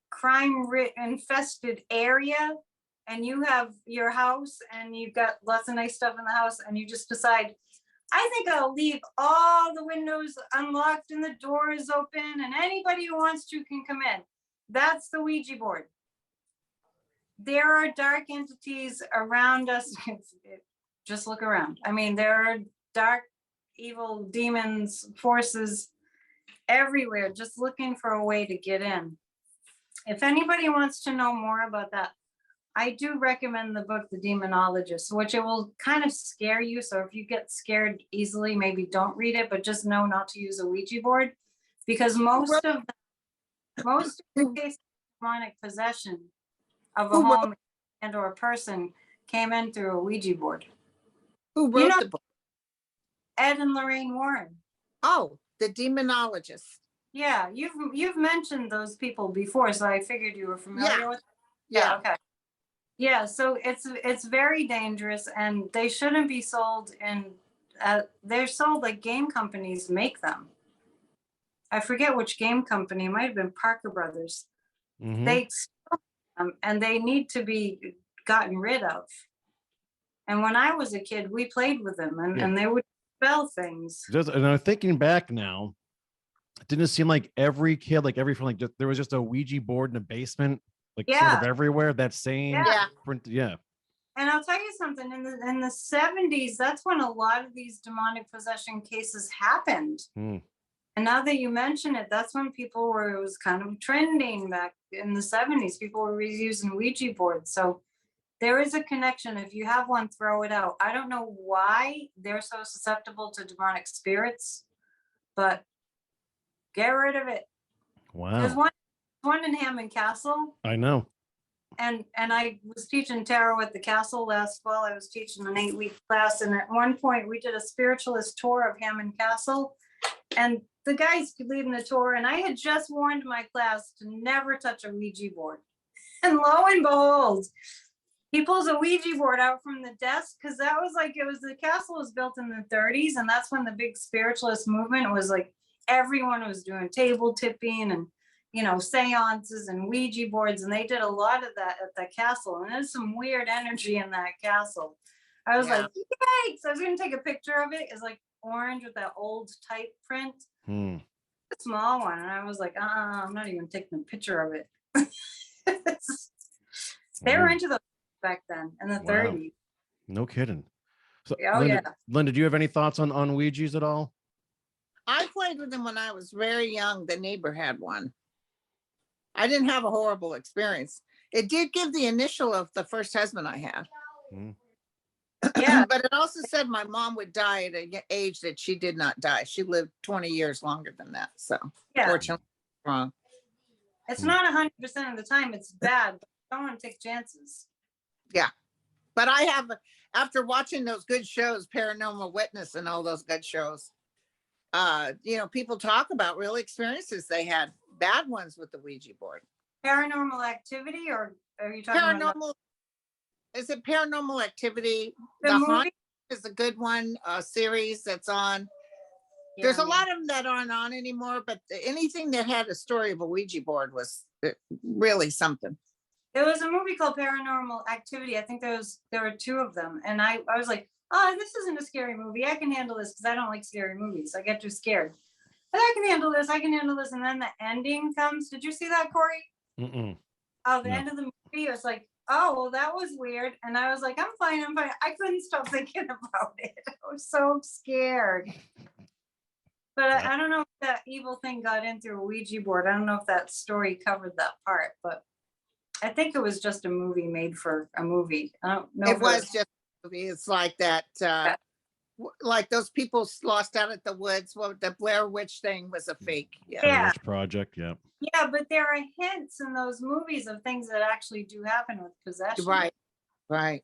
crime infested area and you have your house and you've got lots of nice stuff in the house and you just decide, I think I'll leave all the windows unlocked and the doors open and anybody who wants to can come in. That's the Ouija board. There are dark entities around us. Just look around. I mean, there are dark, evil demons, forces everywhere, just looking for a way to get in. If anybody wants to know more about that, I do recommend the book, The Demonologist, which it will kind of scare you. So if you get scared easily, maybe don't read it, but just know not to use a Ouija board because most of the cases of demonic possession of a home and or a person came in through a Ouija board. Who wrote the book? Ed and Lorraine Warren. Oh, the demonologist. Yeah, you've mentioned those people before, so I figured you were familiar with them. Yeah. Okay. Yeah, so it's very dangerous and they shouldn't be sold in they're sold like game companies make them. I forget which game company, it might have been Parker Brothers. Mhm. They sell them and they need to be gotten rid of. And when I was a kid, we played with them and they would spell things. And I'm thinking back now, it didn't seem like every kid, like every friend, like there was just a Ouija board in a basement, like sort of everywhere. That same print, And I'll tell you something, in the 70s, that's when a lot of these demonic possession cases happened. And now that you mention it, that's when it was kind of trending back in the 70s. People were using Ouija boards. So there is a connection. If you have one, throw it out. I don't know why they're so susceptible to demonic spirits, but get rid of it. Wow. There's one in Hammond Castle. I know. And I was teaching tarot at the castle last fall. I was teaching an 8-week class. And at one point we did a spiritualist tour of Hammond Castle. And the guys leading the tour, and I had just warned my class to never touch a Ouija board. And lo and behold, he pulls a Ouija board out from the desk because that was like, the castle was built in the 30s. And that's when the big spiritualist movement was like, everyone was doing table tipping and, seances and Ouija boards. And they did a lot of that at the castle. And there's some weird energy in that castle. I was like, yikes. I was going to take a picture of it. It's like orange with that old type print. A small one. And I was like, I'm not even taking a picture of it. They were into those back then in the 30s. No kidding. So, Oh, Linda, do you have any thoughts on Ouijas at all? I played with them when I was very young. The neighbor had one. I didn't have a horrible experience. It did give the initial of the first husband I had. Yeah. But it also said my mom would die at an age that she did not die. She lived 20 years longer than that. So fortunately, wrong. It's not 100% of the time it's bad, but I don't want to take chances. Yeah. But I have, after watching those good shows, Paranormal Witness and all those good shows, people talk about real experiences they had, bad ones with the Ouija board. Paranormal Activity, or are you talking about? Is it Paranormal Activity? The movie Haunting is a good one, series that's on. There's a lot of them that aren't on anymore, but anything that had a story of a Ouija board was really something. There was a movie called Paranormal Activity. I think there were 2 of them. And I was like, oh, this isn't a scary movie. I can handle this because I don't like scary movies. I get too scared. But I can handle this. I can handle this. And then the ending comes. Did you see that, Kory? Oh, the end of the movie. It was like, oh, well, that was weird. And I was like, I'm fine. I couldn't stop thinking about it. I was so scared. But I don't know if that evil thing got in through a Ouija board. I don't know if that story covered that part, but I think it was just a movie made for a movie. I don't know. It was just a movie. It's like that like those people lost out at the woods. Well, the Blair Witch thing was a fake. Yeah. Blair Yeah. Witch Project. Yeah. Yeah, but there are hints in those movies of things that actually do happen with possession. Right. Right.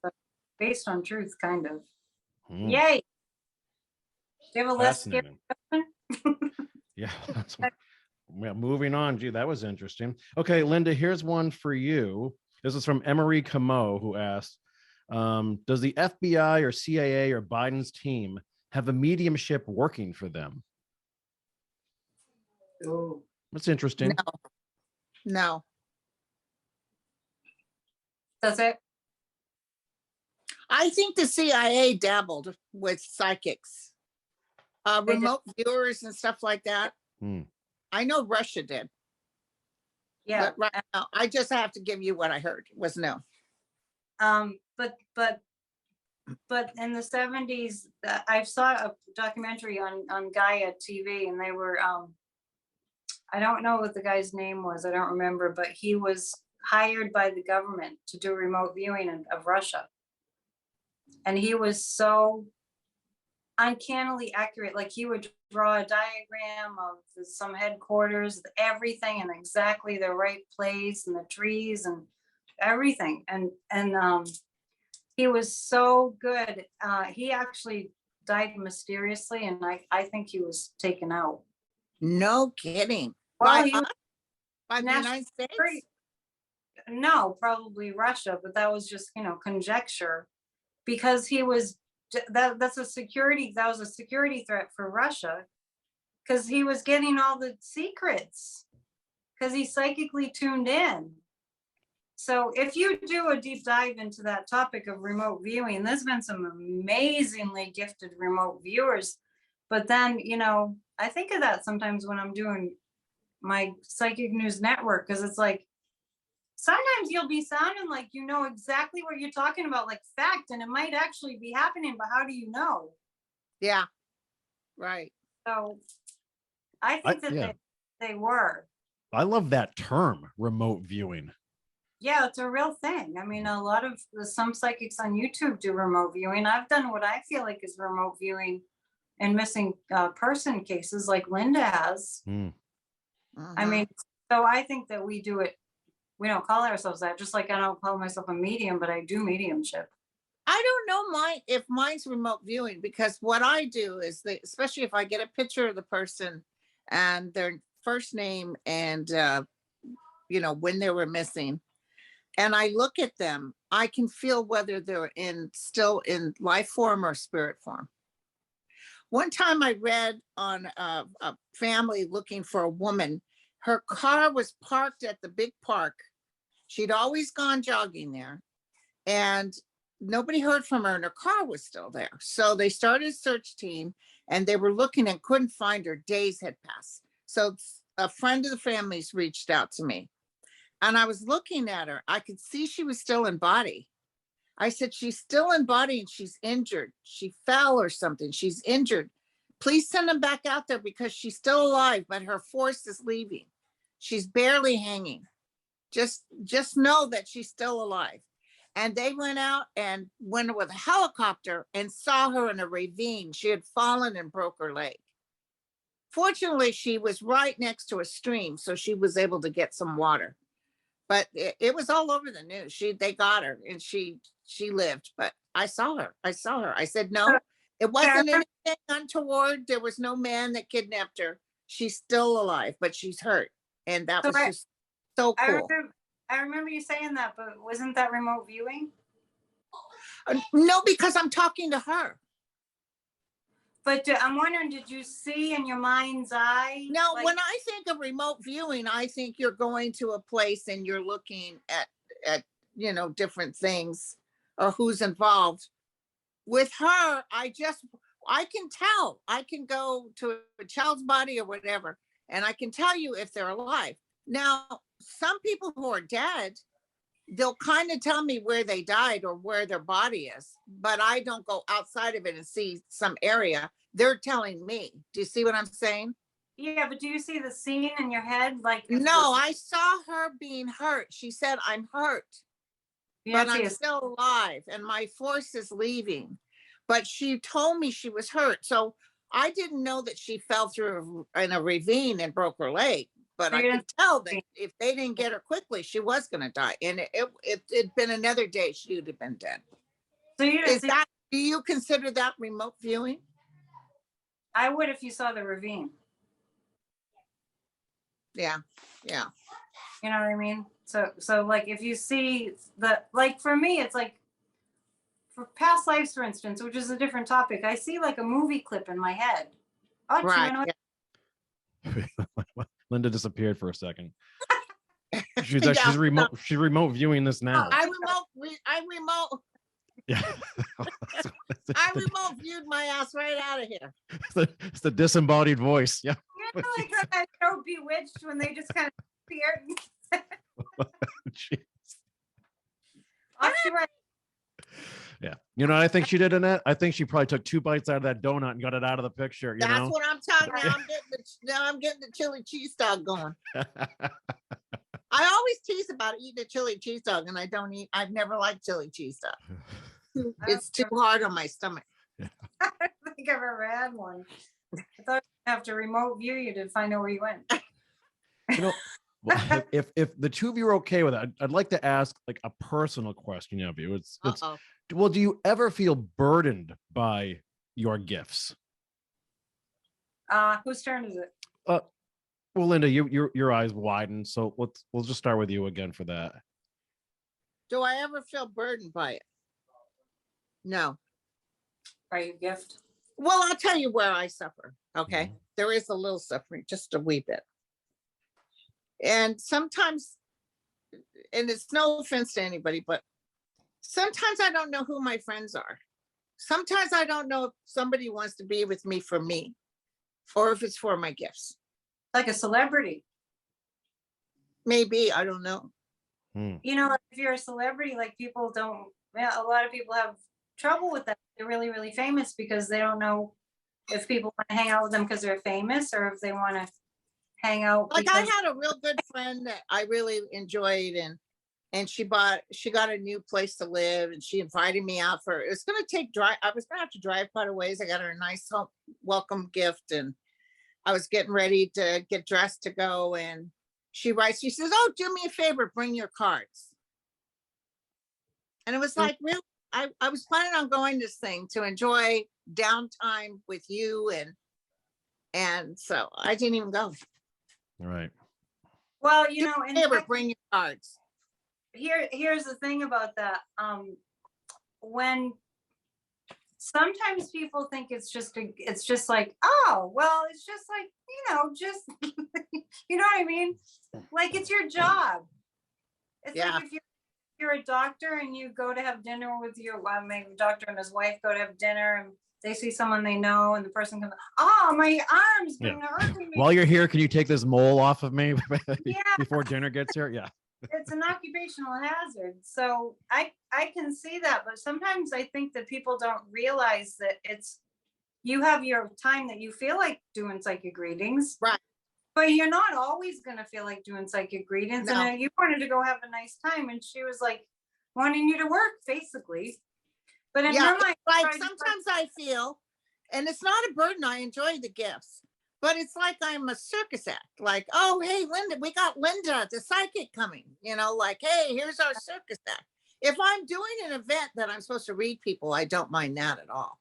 Based on truth, kind of. Hmm. Yay. Do you have a less scary Fascinating. Yeah. That's yeah. Moving on. Gee, that was interesting. Okay, Linda, here's one for you. This is from Emery Camo, who asked, does the FBI or CIA or Biden's team have a mediumship working for them? Oh. That's interesting. No. Does it? I think the CIA dabbled with psychics, They did. remote viewers and stuff like that. Hmm. I know Russia did. Yeah. But right now, I just have to give you what I heard was no. But in the 70s, I saw a documentary on Gaia TV, and they were I don't know what the guy's name was, I don't remember, but he was hired by the government to do remote viewing of Russia. And he was so uncannily accurate. Like, he would draw a diagram of some headquarters, everything in exactly the right place, and the trees and everything. And he was so good. He actually died mysteriously, and I think he was taken out. No kidding. Well, By he was by the national United States? security- No, probably Russia, but that was just, conjecture, because he was that was a security threat for Russia, because he was getting all the secrets, because he psychically tuned in. So if you do a deep dive into that topic of remote viewing, there's been some amazingly gifted remote viewers. But then, I think of that sometimes when I'm doing my psychic news network, because it's like, sometimes you'll be sounding like you know exactly what you're talking about, like fact, and it might actually be happening, but how do you know? Yeah. Right. So I think that they were. I love that term, remote viewing. Yeah, it's a real thing. I mean, a lot of some psychics on YouTube do remote viewing. I've done what I feel like is remote viewing in missing person cases, like Linda has. I mean, so I think that we do it. We don't call ourselves that, just like I don't call myself a medium, but I do mediumship. I don't know if mine's remote viewing, because what I do is especially if I get a picture of the person and their first name and when they were missing, and I look at them, I can feel whether they're still in life form or spirit form. One time I read on a family looking for a woman. Her car was parked at the big park. She'd always gone jogging there, and nobody heard from her, and her car was still there. So they started a search team, and they were looking and couldn't find her. Days had passed. So a friend of the family's reached out to me, and I was looking at her. I could see she was still in body. I said, she's still in body and she's injured. She fell or something. She's injured. Please send them back out there, because she's still alive, but her force is leaving. She's barely hanging. Just know that she's still alive. And they went out and went with a helicopter and saw her in a ravine. She had fallen and broke her leg. Fortunately, she was right next to a stream, so she was able to get some water. But it was all over the news. They got her, and she lived. But I saw her. I said, no, it wasn't anything untoward. There was no man that kidnapped her. She's still alive, but she's hurt. And that was just so cool. I remember you saying that, but wasn't that remote viewing? No, because I'm talking to her. But I'm wondering, did you see in your mind's eye? No, when I think of remote viewing, I think you're going to a place and you're looking at different things or who's involved. With her, I can tell. I can go to a child's body or whatever, and I can tell you if they're alive. Now, some people who are dead, they'll kind of tell me where they died or where their body is, but I don't go outside of it and see some area. They're telling me. Do you see what I'm saying? Yeah, but do you see the scene in your head? No, I saw her being hurt. She said, I'm hurt, but I'm still alive and my force is leaving. but she told me she was hurt. So I didn't know that she fell through in a ravine and broke her leg. But So I you could tell that if they didn't get her quickly, she was going to die. And it'd been another day, she would have been dead. So you didn't Is see, that, do you consider that remote viewing? I would if you saw the ravine. Yeah, yeah. You know what I mean? So like if you see like for me, it's like for past lives, for instance, which is a different topic, I see like a movie clip in my head. Oh, Right. Linda disappeared for a second. She's Yeah, she's remote viewing this now. I remote Yeah. I remote viewed my ass right out of here. It's the disembodied voice. Yeah. You know, like on that show Bewitched when they just kind of appear. Jeez. Off she went. Yeah. You know what I think she did, Annette? I think she probably took 2 bites out of that donut and got it out of the picture. You That's know? what I'm talking about. I'm getting the chili cheese dog going. I always tease about eating a chili cheese dog, and I've never liked chili cheese dog. It's too hard on my stomach. I don't think I've ever had one. I thought I'd have to remote view you to find out where you went. You know, well, if the two of you are okay with it, I'd like to ask like a personal question of you. It's well, do you ever feel burdened by your gifts? Whose turn is it? Well, Linda, your eyes widen, so we'll just start with you again for that. Do I ever feel burdened by it? No. By your gift? Well, I'll tell you where I suffer. Okay. Mhm. There is a little suffering, just a wee bit. And sometimes, and it's no offense to anybody, but sometimes I don't know who my friends are. Sometimes I don't know if somebody wants to be with me for me or if it's for my gifts. Like a celebrity. Maybe, I don't know. You know, if you're a celebrity, like people don't, a lot of people have trouble with that. They're really, really famous because they don't know if people want to hang out with them because they're famous or if they want to hang out. Like I had a real good friend that I really enjoyed, and she got a new place to live, and she invited me out for, it's going to take I was going to have to drive quite a ways. I got her a nice home welcome gift, and I was getting ready to get dressed to go, and she says, "Oh, do me a favor, bring your cards." And it was like, really, I was planning on going this thing to enjoy downtime with you, and so I didn't even go. Right. Well, you know, and favor, bring your cards. Here's the thing about that. When sometimes people think it's just like, oh, well, it's just like, you know, just you know what I mean? Like it's your job. It's like if you're a doctor and you go to have dinner with maybe doctor and his wife go to have dinner and they see someone they know and the person comes, oh, my arm's being hurting me. While you're here, can you take this mole off of me before dinner gets here? Yeah. It's an occupational hazard. So I can see that, but sometimes I think that people don't realize that you have your time that you feel like doing psychic readings. Right. But you're not always going to feel like doing psychic readings. No. And you wanted to go have a nice time. And she was like wanting you to work, basically. But in her mind, like sometimes I feel, and it's not a burden, I enjoy the gifts, but it's like I'm a circus act. Like, oh, hey, Linda, we got Linda, the psychic coming. You know, like, hey, here's our circus act. If I'm doing an event that I'm supposed to read people, I don't mind that at all.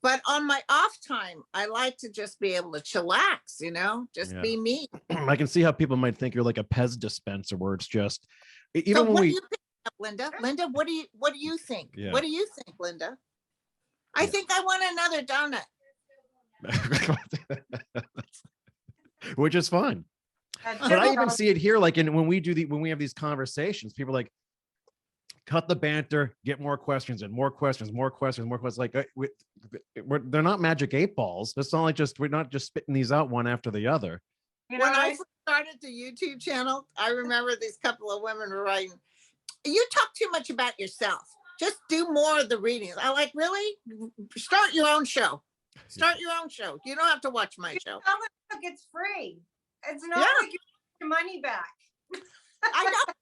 But on my off time, I like to just be able to chillax, you know, just be me. I can see how people might think you're like a Pez dispenser where it's just, even so when what do you think, Linda? Linda, what do you think? Yeah. What do you think, Linda? I think I want another donut. Which is fine. But I even see it here, like when we have these conversations, people are like, cut the banter, get more questions and more questions. Like they're not magic 8 balls. It's not like we're not just spitting these out one after the other. You know, when I started the YouTube channel, I remember these couple of women were writing, "You talk too much about yourself. Just do more of the readings." I like, really? Start your own show. Start your own show. You don't have to watch my show. Look, it's free. It's not like you get your money back. I know.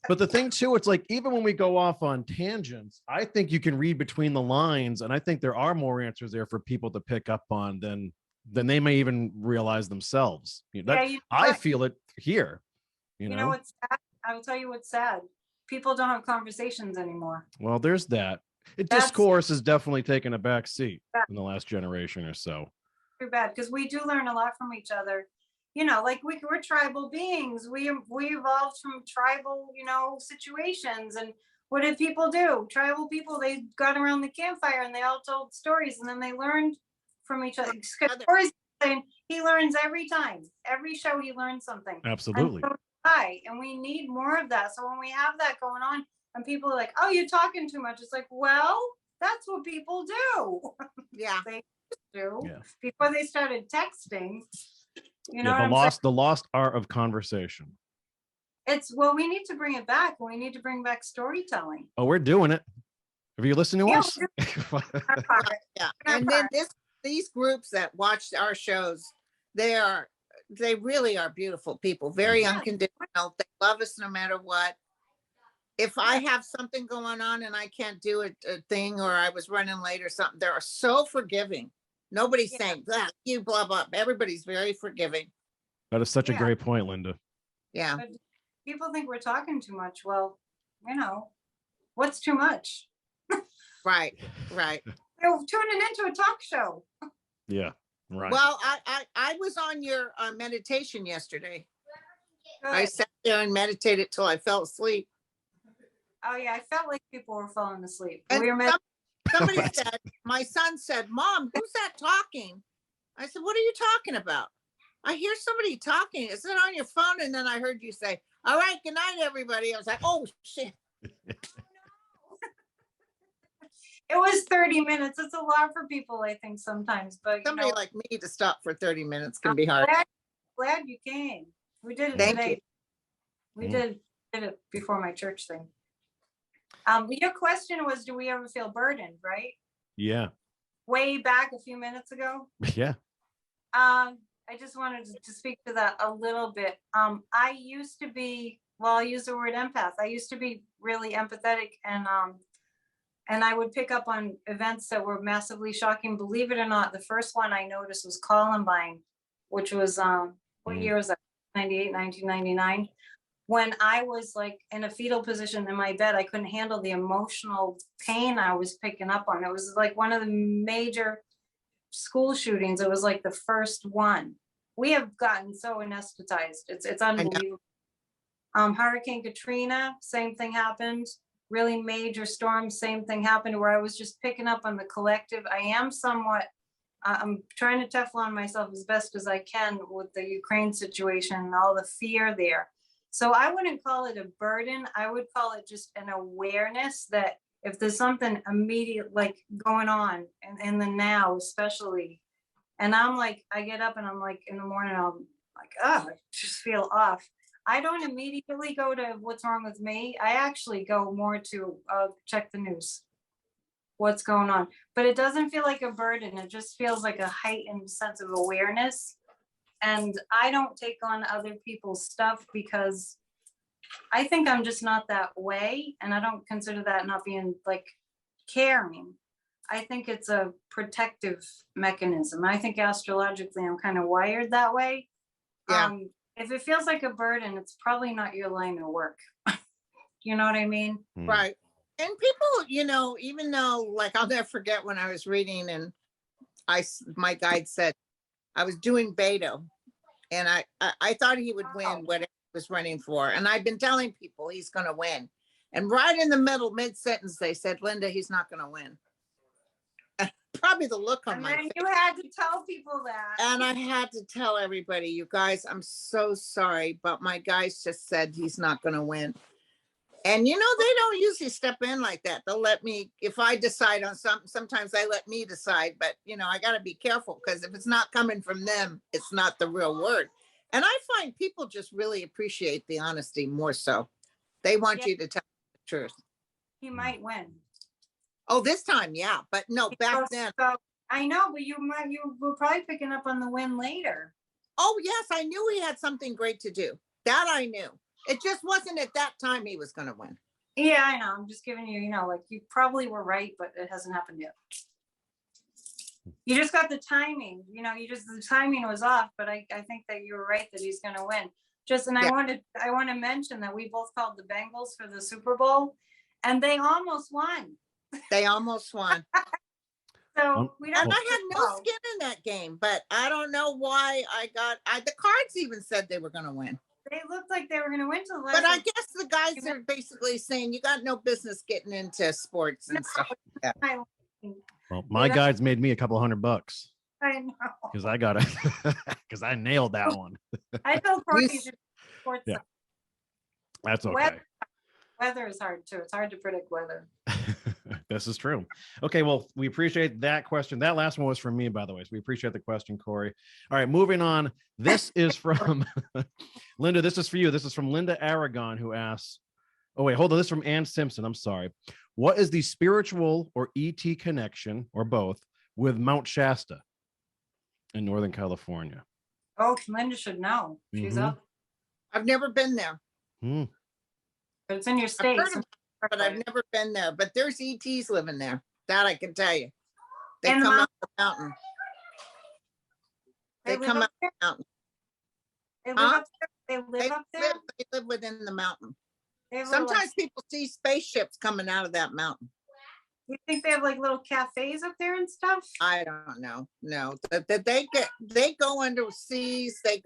But the thing too, it's like, even when we go off on tangents, I think you can read between the lines. And I think there are more answers there for people to pick up on than they may even realize themselves. I feel it here, you know what's sad? I will tell you what's sad. People don't have conversations anymore. Well, there's that. Discourse has definitely taken a back seat in the last generation or so. Too bad, because we do learn a lot from each other. Like we're tribal beings. We evolved from tribal, situations. And what did people do? Tribal people, they got around the campfire and they all told stories, and then they learned from each other. Kory's saying he learns every time. Every show he learns something. Absolutely. And we need more of that. So when we have that going on and people are like, oh, you're talking too much. It's like, well, that's what people do. Yeah. They do. Yeah. Before they started texting. The lost art of conversation. We need to bring it back. We need to bring back storytelling. Oh, we're doing it. Have you listened to us? Yeah. And then these groups that watch our shows, they really are beautiful people, very unconditional. They love us no matter what. If I have something going on and I can't do a thing, or I was running late or something, they're so forgiving. Nobody's saying, you blah, blah. Everybody's very forgiving. That is such a great point, Linda. Yeah. But people think we're talking too much. Well, what's too much? Right. They're tuning into a talk show. Yeah, right. Well, I was on your meditation yesterday. Good. I sat there and meditated till I fell asleep. Oh, yeah. I felt like people were falling asleep. And somebody said, my son said, Mom, who's that talking? I said, what are you talking about? I hear somebody talking. Is it on your phone? And then I heard you say, all right, good night, everybody. I was like, oh, shit. It was 30 minutes. It's a lot for people, I think, sometimes. But somebody like me to stop for 30 minutes can be hard. Glad you came. We did it today. We did it before my church thing. Your question was, do we ever feel burdened, right? Yeah. Way back a few minutes ago. Yeah. I just wanted to speak to that a little bit. I used to be, I'll use the word empath. I used to be really empathetic, and I would pick up on events that were massively shocking. Believe it or not, the first one I noticed was Columbine, which was, what year was that? 1999. When I was like in a fetal position in my bed, I couldn't handle the emotional pain I was picking up on. It was like one of the major school shootings. It was like the first one. We have gotten so anesthetized. It's unbelievable. Hurricane Katrina, same thing happened. Really major storm, same thing happened, where I was just picking up on the collective. I am somewhat, I'm trying to Teflon myself as best as I can with the Ukraine situation and all the fear there. So I wouldn't call it a burden. I would call it just an awareness that if there's something immediate, like going on in the now, especially, and I'm like, I get up and I'm like, in the morning, I'm like, I just feel off. I don't immediately go to what's wrong with me. I actually go more to check the news, what's going on. But it doesn't feel like a burden. It just feels like a heightened sense of awareness. And I don't take on other people's stuff because I think I'm just not that way. And I don't consider that not being like caring. I think it's a protective mechanism. I think astrologically I'm kind of wired that way. Yeah. If it feels like a burden, it's probably not your line of work. You know what I mean? Right. And people, even though, like, I'll never forget when I was reading and my guide said, I was doing Beto, and I thought he would win whatever he was running for. And I've been telling people he's going to win. And right in the middle, mid-sentence, they said, Linda, he's not going to win. Probably the look on my face. You had to tell people that. And I had to tell everybody, you guys, I'm so sorry, but my guys just said he's not going to win. And, they don't usually step in like that. They'll let me, if I decide on something, sometimes they let me decide. But, I got to be careful, because if it's not coming from them, it's not the real word. And I find people just really appreciate the honesty more so. They want you to tell the truth. He might win. Oh, this time, yeah. But no, back then. So, I know, but you were probably picking up on the win later. Oh, yes. I knew he had something great to do. That I knew. It just wasn't at that time he was going to win. Yeah, I know. I'm just giving you, like you probably were right, but it hasn't happened yet. You just got the timing, the timing was off, but I think that you were right that he's going to win. I want to mention that we both called the Bengals for the Super Bowl and they almost won. They almost won. So we don't. And I had no skin in that game, but I don't know why the cards even said they were going to win. They looked like they were going to win to the last. But I guess the guys are basically saying you got no business getting into sports and stuff like that. Well, my guides made me a couple $100. I know. Because I got it. Because I nailed that one. I told Kory sports. Yeah. That's okay. Weather is hard too. It's hard to predict weather. This is true. Okay, well, we appreciate that question. That last one was from me, by the way. So we appreciate the question, Kory. All right, moving on. This is from Linda. This is for you. This is from Linda Aragon, who asks, oh, wait, hold on. This is from Ann Simpson. I'm sorry. What is the spiritual or ET connection, or both, with Mount Shasta in Northern California? Oh, Linda should know. She's up. I've never been there. But it's in your state. But I've never been there. But there's ETs living there. That I can tell you. They come out of the mountain. They come out of the mountain. They live up there? They live up there? They live within the mountain. Sometimes people see spaceships coming out of that mountain. You think they have like little cafes up there and stuff? I don't know. No, that they go under seas. They're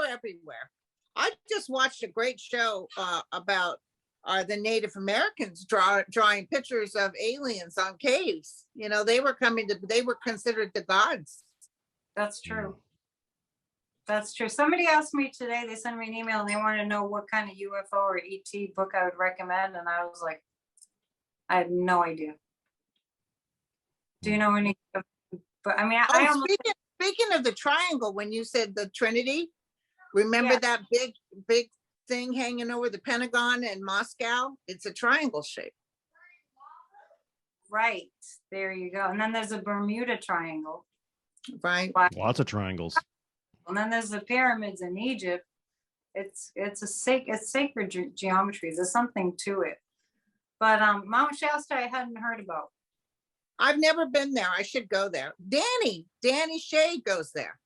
everywhere. I just watched a great show about the Native Americans drawing pictures of aliens on caves. They were considered the gods. That's true. That's true. Somebody asked me today, they sent me an email and they want to know what kind of UFO or ET book I would recommend. And I was like, I had no idea. Do you know any? But I mean, speaking of the triangle, when you said the Trinity, remember that big thing hanging over the Pentagon in Moscow? It's a triangle shape. Right. There you go. And then there's a Bermuda Triangle. Right. Lots of triangles. And then there's the pyramids in Egypt. It's sacred geometry. There's something to it. But Mount Shasta, I hadn't heard about. I've never been there. I should go there. Danny Shea goes there.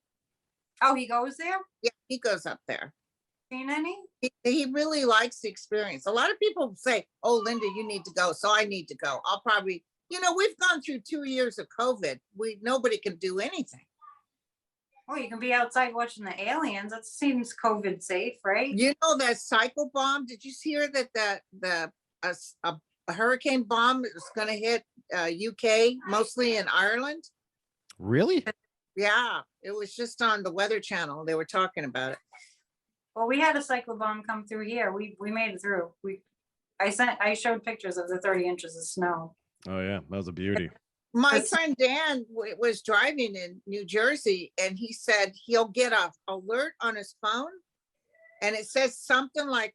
Oh, he goes there? Yeah, he goes up there. Seen any? He really likes the experience. A lot of people say, oh, Linda, you need to go. So I need to go. I'll probably, we've gone through 2 years of COVID. Nobody can do anything. Oh, you can be outside watching the aliens. That seems COVID safe, right? That cycle bomb. Did you hear that a hurricane bomb is going to hit UK, mostly in Ireland? Really? Yeah, it was just on the Weather Channel. They were talking about it. Well, we had a cyclone come through here. We made it through. I showed pictures of the 30 inches of snow. Oh yeah, that was a beauty. My friend Dan was driving in New Jersey, and he said he'll get an alert on his phone, and it says something like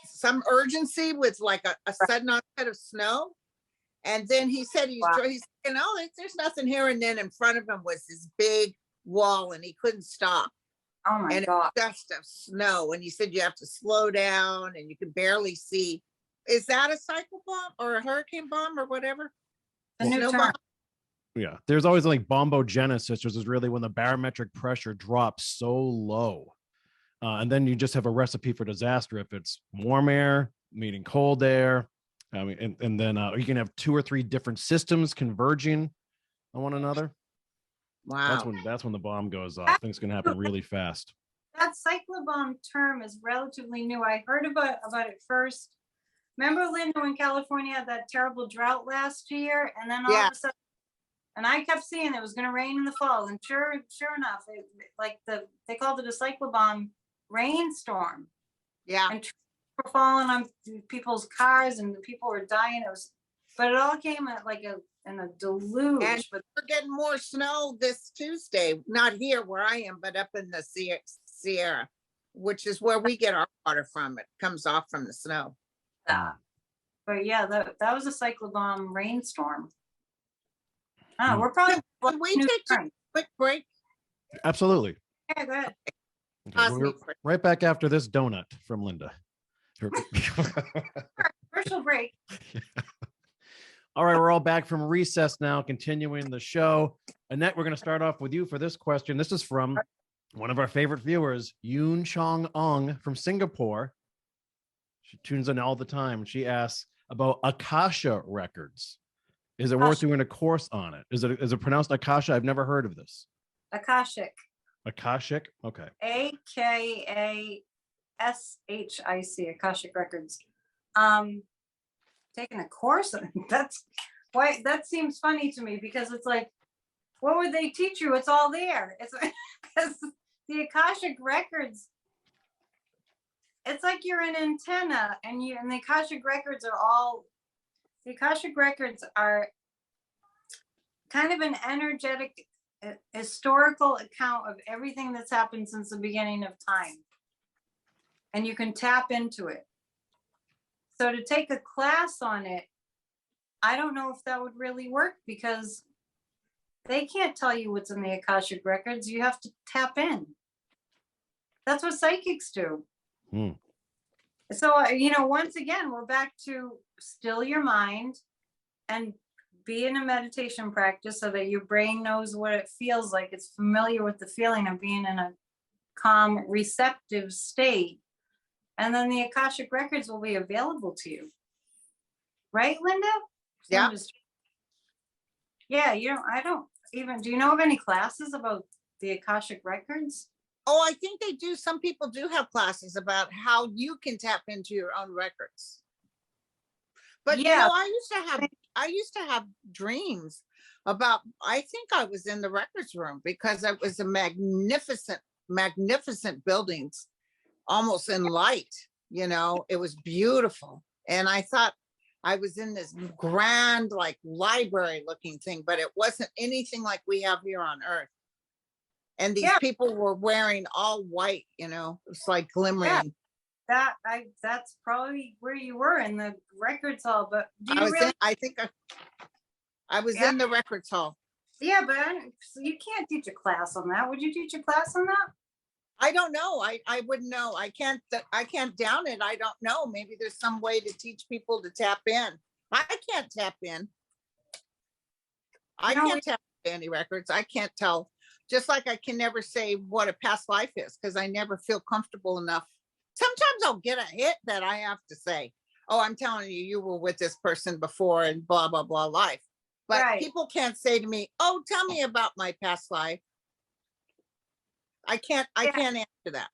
some urgency with like a sudden onset of snow. And then he said he's saying, oh, there's nothing here. And then in front of him was this big wall, and he couldn't stop. Oh my God. And dust of snow. And he said you have to slow down, and you can barely see. Is that a cycle bomb or a hurricane bomb or whatever? Yeah, there's always like bombogenesis, which is really when the barometric pressure drops so low. And then you just have a recipe for disaster if it's warm air meeting cold air. I mean, and then you can have 2 or 3 different systems converging on one another. Wow. That's when the bomb goes off. Things can happen really fast. That cyclobomb term is relatively new. I heard about it first. Remember, Linda, when California had that terrible drought last year, and then all of a sudden, and I kept seeing it was going to rain in the fall, and sure enough, they called it a cyclobomb rainstorm. Yeah. And trees were falling on people's cars, and the people were dying. But it all came at in a deluge. And but we're getting more snow this Tuesday. Not here where I am, but up in the Sierra, which is where we get our water from. It comes off from the snow. But yeah, that was a cyclobomb rainstorm. We're probably. Can we take a quick break? Absolutely. Yeah, go ahead. Okay, we're right back after this donut from Linda. Commercial break. All right, we're all back from recess now, continuing the show. Annette, we're going to start off with you for this question. This is from one of our favorite viewers, Yoon Chong Ong from Singapore. She tunes in all the time. She asks about Akasha records. Is it worth doing a course on it? Is it pronounced Akasha? I've never heard of this. Akashic. Akashic? Okay. AKASHIC, Akashic Records. Taking a course, that's why that seems funny to me, because it's like, what would they teach you? It's all there. It's because the Akashic Records, it's like you're an antenna, and the Akashic Records are kind of an energetic historical account of everything that's happened since the beginning of time, and you can tap into it. So to take a class on it, I don't know if that would really work, because they can't tell you what's in the Akashic Records. You have to tap in. That's what psychics do. So, once again, we're back to still your mind and be in a meditation practice so that your brain knows what it feels like. It's familiar with the feeling of being in a calm, receptive state. And then the Akashic Records will be available to you. Right, Linda? Yeah. Yeah, do you know of any classes about the Akashic Records? Oh, I think they do. Some people do have classes about how you can tap into your own records. But yeah, I used to have dreams about, I think I was in the records room, because it was a magnificent buildings, almost in light, it was beautiful. And I thought I was in this grand, like, library looking thing, but it wasn't anything like we have here on Earth. And these people were wearing all white, it's like glimmering. Yeah, that's probably where you were, in the records hall. But I was in the records hall. Yeah, but you can't teach a class on that. Would you teach a class on that? I don't know. I wouldn't know. I can't down it. I don't know. Maybe there's some way to teach people to tap in. I can't tap in. I can't tap into any records. I can't tell. Just like I can never say what a past life is, because I never feel comfortable enough. Sometimes I'll get a hit that I have to say, oh, I'm telling you, you were with this person before and blah, blah, blah life. But people can't say to me, oh, tell me about my past life. I can't answer that.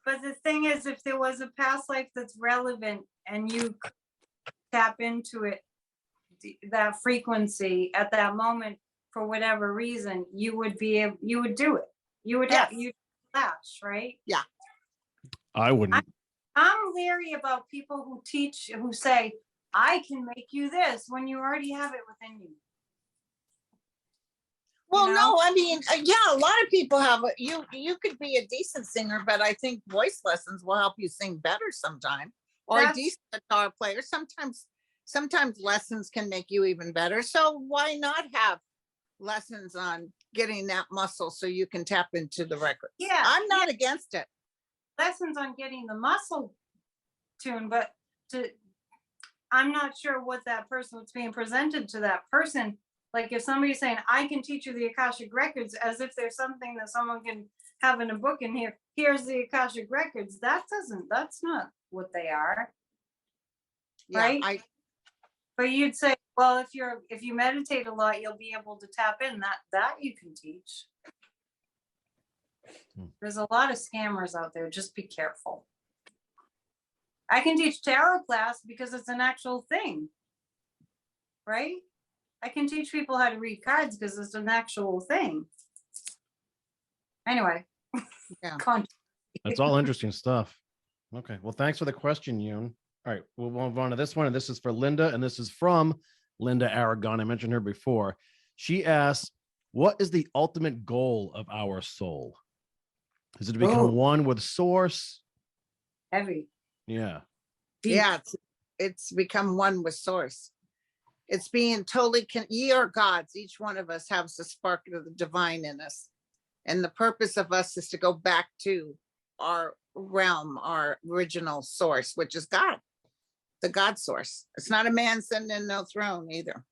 But the thing is, if there was a past life that's relevant and you tap into it, that frequency at that moment, for whatever reason, you would do it. You would you'd flash, right? Yeah. I wouldn't. I'm leery about people who say, I can make you this, when you already have it within you. Well, no, I mean, a lot of people have you could be a decent singer, but I think voice lessons will help you sing better sometime, or a decent guitar player. Sometimes lessons can make you even better. So why not have lessons on getting that muscle so you can tap into the record? Yeah, I'm not against it. Lessons on getting the muscle tuned, but I'm not sure what's being presented to that person. Like, if somebody's saying, I can teach you the Akashic Records, as if there's something that someone can have in a book in here, here's the Akashic Records. That's not what they are. Yeah, right? But you'd say, well, if you meditate a lot, you'll be able to tap in. That you can teach. There's a lot of scammers out there. Just be careful. I can teach tarot class because it's an actual thing, right? I can teach people how to read cards because it's an actual thing. Anyway. Yeah. That's all interesting stuff. Okay. Well, thanks for the question, Yoon. All right, we'll move on to this one. And this is for Linda, and this is from Linda Aragon. I mentioned her before. She asks, what is the ultimate goal of our soul? Is it to become one with source? Heavy. Yeah. Yeah, it's become one with source. It's being totally, ye are gods. Each one of us has the spark of the divine in us. And the purpose of us is to go back to our realm, our original source, which is God, the God source. It's not a man sitting in no throne either.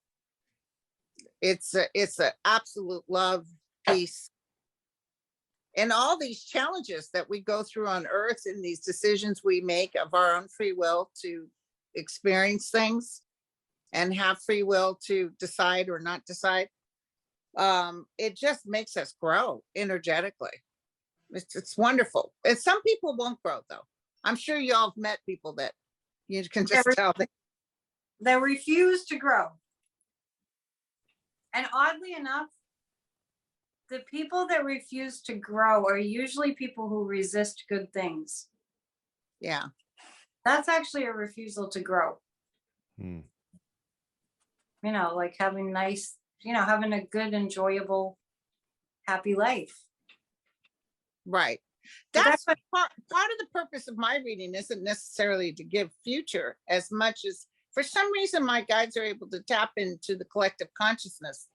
It's a absolute love, peace, and all these challenges that we go through on earth and these decisions we make of our own free will to experience things and have free will to decide or not decide. It just makes us grow energetically. It's wonderful. And some people won't grow though. I'm sure y'all have met people that you can just tell they refuse to grow. And oddly enough, the people that refuse to grow are usually people who resist good things. Yeah. That's actually a refusal to grow. Hmm. You know, like having nice, you know, having a good, enjoyable, happy life. Right. So That's what, part of the purpose of my reading isn't necessarily to give future as much as, for some reason, my guides are able to tap into the collective consciousness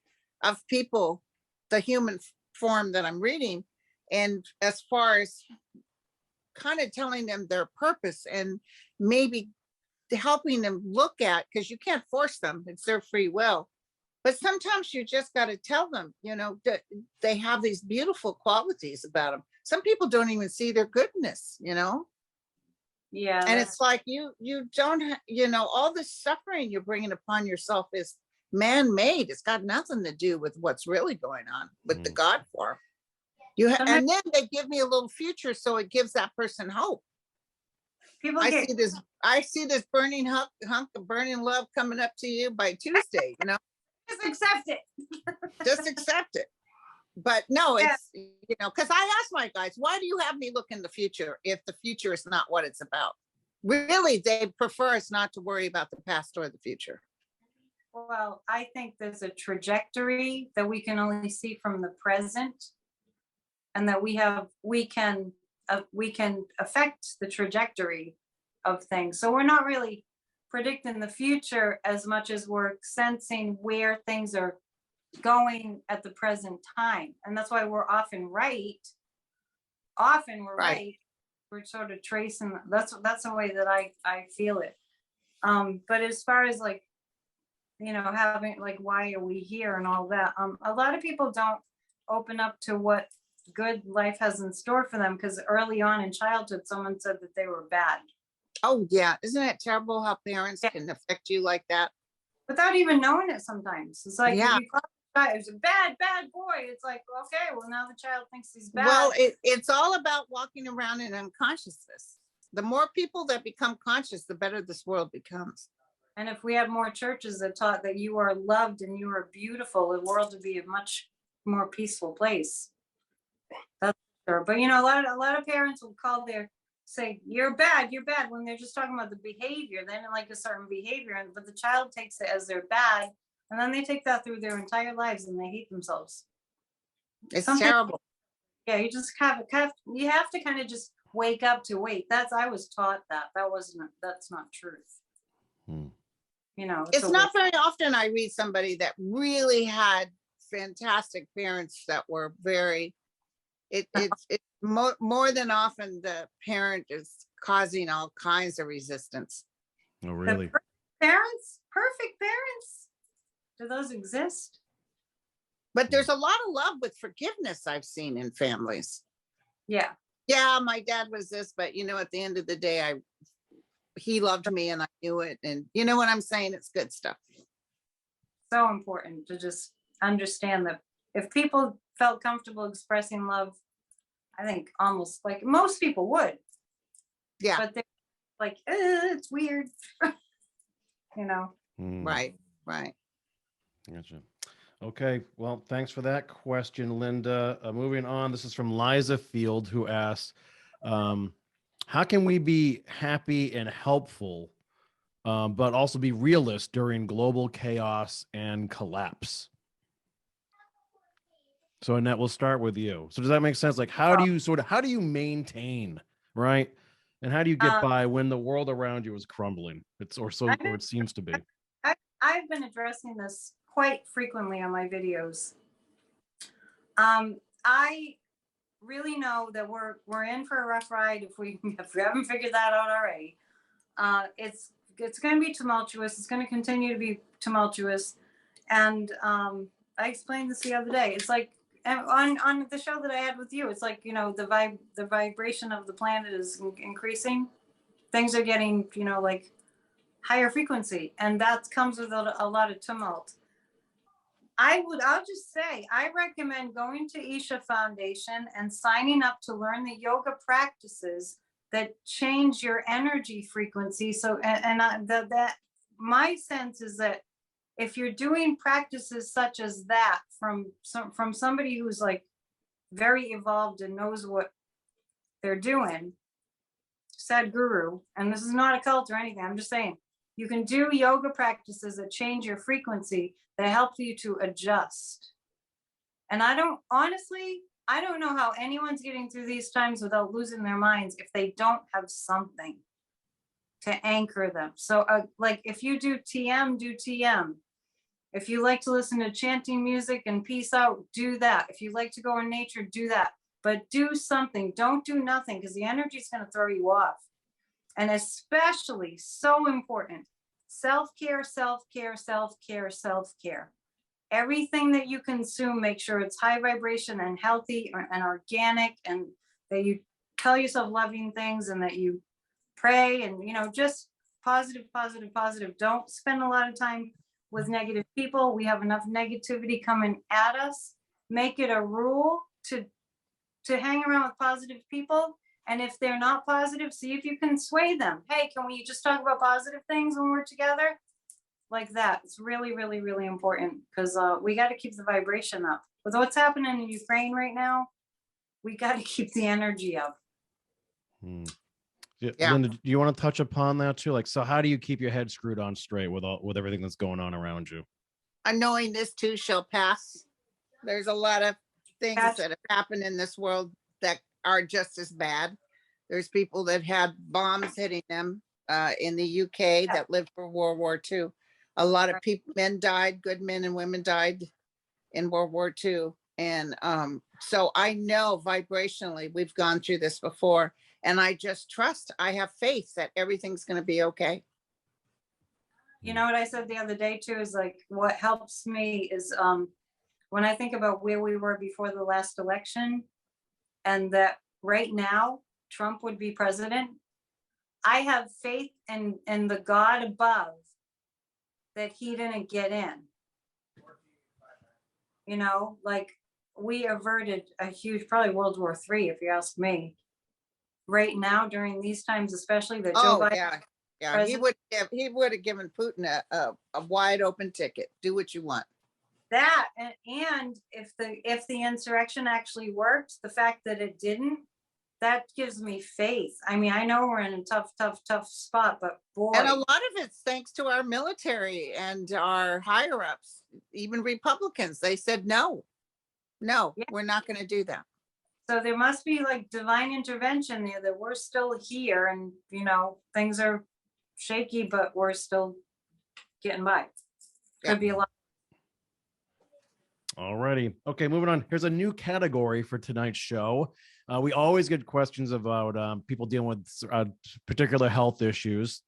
of people, the human form that I'm reading. And as far as kind of telling them their purpose and maybe helping them look at, because you can't force them, it's their free will. But sometimes you just got to tell them, you know, that they have these beautiful qualities about them. Some people don't even see their goodness, you know? yeah. And it's like, you don't, you know, all this suffering you're bringing upon yourself is man-made. It's got nothing to do with what's really going on with the God form. And then they give me a little future, so it gives that person hope. I see this burning hunk of burning love coming up to you by Tuesday, you know? Just accept it. Just accept it. But no, it's, you know, because I ask my guys, why do you have me look in the future if the future is not what it's about? Really, they prefer us not to worry about the past or the future. Well, I think there's a trajectory that we can only see from the present, and that we can affect the trajectory of things. So we're not really predicting the future as much as we're sensing where things are going at the present time. And that's why we're often right. Often we're right. We're sort of tracing, that's the way that I feel it. But as far as like, you know, having like, why are we here and all that, a lot of people don't open up to what good life has in store for them, because early on in childhood someone said that they were bad. Oh yeah, isn't it terrible how parents can affect you like that without even knowing it? Sometimes it's like, yeah, if you call the child, it's a bad boy, it's like, okay, well now the child thinks he's bad. well, it's all about walking around in unconsciousness. The more people that become conscious, the better this world becomes. And if we had more churches that taught that you are loved and you are beautiful, the world would be a much more peaceful place. That's sure. But you know, a lot of parents will say you're bad when they're just talking about the behavior. They don't like a certain behavior, but the child takes it as they're bad, and then they take that through their entire lives and they hate themselves. It's terrible. Yeah, you just you have to kind of just wake up to wait. I was taught that's not truth. You know, it's not very often I read somebody that really had fantastic parents that were very, it's more than often the parent is causing all kinds of resistance. Oh, really? Perfect parents. Do those exist? But there's a lot of love with forgiveness I've seen in families. Yeah. Yeah, my dad was this, but you know, at the end of the day, he loved me and I knew it. And you know what I'm saying? It's good stuff. So important to just understand that if people felt comfortable expressing love, I think almost like most people would. Yeah. But they're like, it's weird. You know? Right. Gotcha. Okay. Well, thanks for that question, Linda. Moving on. This is from Liza Field, who asks, how can we be happy and helpful, but also be realist during global chaos and collapse? So Annette, we'll start with you. So does that make sense? Like, how do you maintain, right? And how do you get by when the world around you is crumbling? Or it seems to be. I've been addressing this quite frequently on my videos. I really know that we're in for a rough ride if we haven't figured that out already. It's going to be tumultuous. It's going to continue to be tumultuous. And I explained this the other day. It's like on the show that I had with you. It's like, you know, the vibration of the planet is increasing. Things are getting, you know, like higher frequency, and that comes with a lot of tumult. I'll just say, I recommend going to Isha Foundation and signing up to learn the yoga practices that change your energy frequency. So, that my sense is that if you're doing practices such as that from somebody who's like very evolved and knows what they're doing, Sadhguru, and this is not a cult or anything, I'm just saying, you can do yoga practices that change your frequency, that help you to adjust. And I don't know how anyone's getting through these times without losing their minds if they don't have something to anchor them. So like if you do TM, do TM. If you like to listen to chanting music and peace out, do that. If you like to go in nature, do that. But do something. Don't do nothing, because the energy is going to throw you off. And especially, so important, self-care, self-care, self-care, self-care. Everything that you consume, make sure it's high vibration and healthy and organic, and that you tell yourself loving things, and that you pray, and, you know, just positive, positive, positive. Don't spend a lot of time with negative people. We have enough negativity coming at us. Make it a rule to hang around with positive people. And if they're not positive, see if you can sway them. Hey, can we just talk about positive things when we're together? Like that. It's really, really, really important, because we got to keep the vibration up. With what's happening in Ukraine right now, we got to keep the energy up. Yeah. Linda, do you want to touch upon that too? Like, so how do you keep your head screwed on straight with everything that's going on around you? Knowing this too shall pass. There's a lot of things that have happened in this world that are just as bad. There's people that had bombs hitting them in the UK that lived for World War II. A lot of people, men died, good men and women died in World War II. And so I know vibrationally we've gone through this before, and I just trust, I have faith that everything's going to be okay. You know what I said the other day too, is like, what helps me is when I think about where we were before the last election, and that right now Trump would be president, I have faith in the God above that he didn't get in. You know, like, we averted a huge, probably World War III, if you ask me. Right now, during these times, especially, that Joe Biden, he would have given Putin a wide open ticket. Do what you want. That, and if the insurrection actually worked, the fact that it didn't, that gives me faith. I mean, I know we're in a tough spot, but boy. And a lot of it's thanks to our military and our higher ups, even Republicans. They said, no, we're not going to do that. So there must be like divine intervention there, that we're still here, and, you know, things are shaky, but we're still getting by. Could be a lot. Alrighty. Okay, moving on. Here's a new category for tonight's show. We always get questions about people dealing with particular health issues.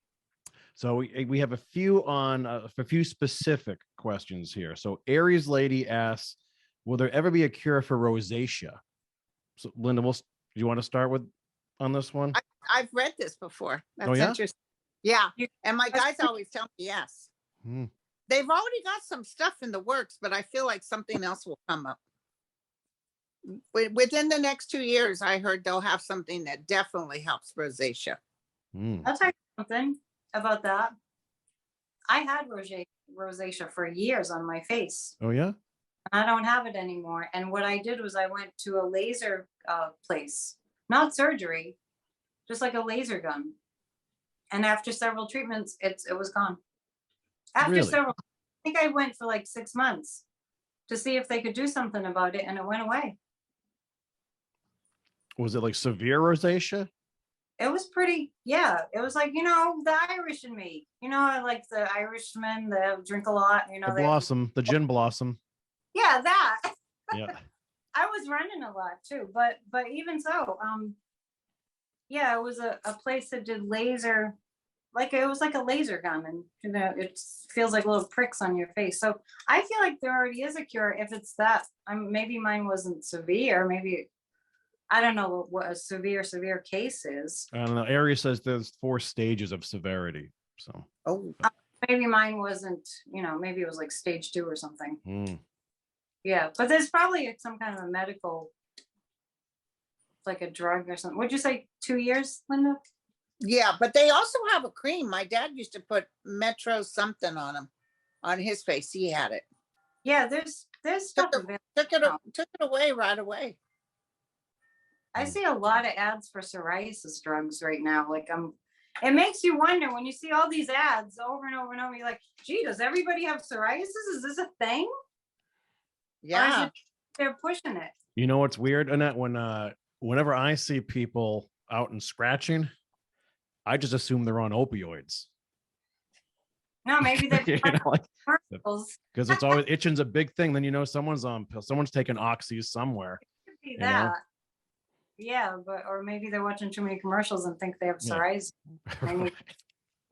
So we have a few specific questions here. So Aries Lady asks, will there ever be a cure for rosacea? So Linda, do you want to start on this one? I've read this before. That's yeah? interesting. Yeah. And my guys always tell me yes. They've already got some stuff in the works, but I feel like something else will come up. Within the next 2 years, I heard they'll have something that definitely helps rosacea. I'll tell you something about that. I had rosacea for years on my face. Oh, yeah? I don't have it anymore. And what I did was I went to a laser place, not surgery, just like a laser gun. And after several treatments, it was gone. After several, I think I went for like 6 months to see if they could do something about it, and it went away. Was it like severe rosacea? It was pretty, yeah. It was like, you know, the Irish in me. You know, I like the Irishmen that drink a lot. You know, the gin blossom. Yeah, that. Yeah. I was running a lot too, but even so, yeah, it was a place that did laser, like it was like a laser gun, and you know, it feels like little pricks on your face. So I feel like there already is a cure if it's that. Maybe mine wasn't severe. Maybe I don't know what a severe case is. I don't know. Ari says there's 4 stages of severity. So Oh, Maybe mine wasn't, you know, maybe it was like stage 2 or something. mm. Yeah, but there's probably some kind of a medical, like a drug or something. Would you say 2 years, Linda? yeah, but they also have a cream. My dad used to put Metro something on him, on his face. He had it. Yeah, there's stuff Took available. took it away right away. I see a lot of ads for psoriasis drugs right now. Like it makes you wonder when you see all these ads over and over and over. You're like, gee, does everybody have psoriasis? Is this a thing? Or is Yeah. it they're pushing it? You know what's weird, Annette? Whenever I see people out and scratching, I just assume they're on opioids. No, maybe they're You know, like, commercials. because it's always itching's a big thing. Then you know someone's on pill, someone's taking oxys somewhere. Could be You know? that. Yeah, or maybe they're watching too many commercials and think they have Yeah. psoriasis.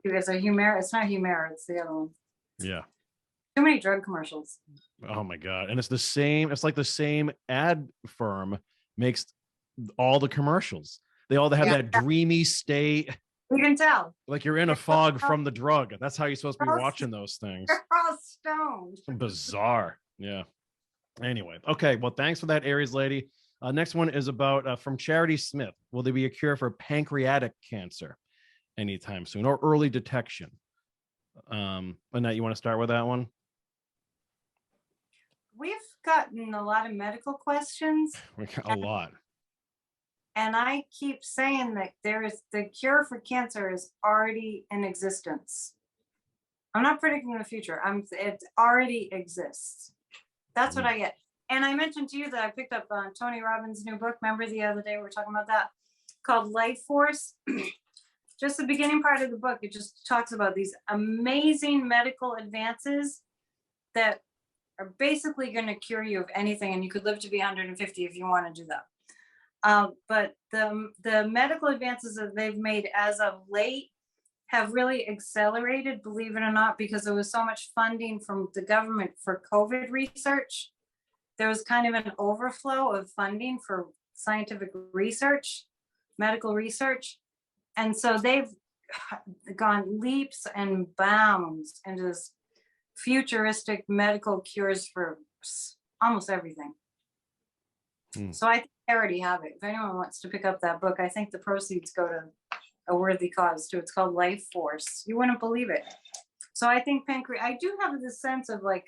It's a Humira. It's not Humira. It's the other one. Yeah. Too many drug commercials. Oh my God. And it's the same, it's like the same ad firm makes all the commercials. They all have Yeah. that dreamy state, You can tell. like you're in a fog from the drug. That's how you're supposed to be watching those things. They're all stoned. Bizarre. Yeah. Anyway. Okay. Well, thanks for that, Aries lady. Next one is about from Charity Smith. Will there be a cure for pancreatic cancer anytime soon or early detection? Annette, you want to start with that one? We've gotten a lot of medical questions, We got a lot. and I keep saying that the cure for cancer is already in existence. I'm not predicting the future. It already exists. That's what I get. And I mentioned to you that I picked up Tony Robbins' new book. Remember the other day we were talking about that, called Life Force. Just the beginning part of the book, it just talks about these amazing medical advances that are basically going to cure you of anything, and you could live to be 150 if you want to do that. But the medical advances that they've made as of late have really accelerated, believe it or not, because there was so much funding from the government for COVID research. There was kind of an overflow of funding for scientific research, medical research. And so they've gone leaps and bounds into this futuristic medical cures for almost everything. So I think I already have it. If anyone wants to pick up that book, I think the proceeds go to a worthy cause too. It's called Life Force. You wouldn't believe it. So I think I do have this sense of like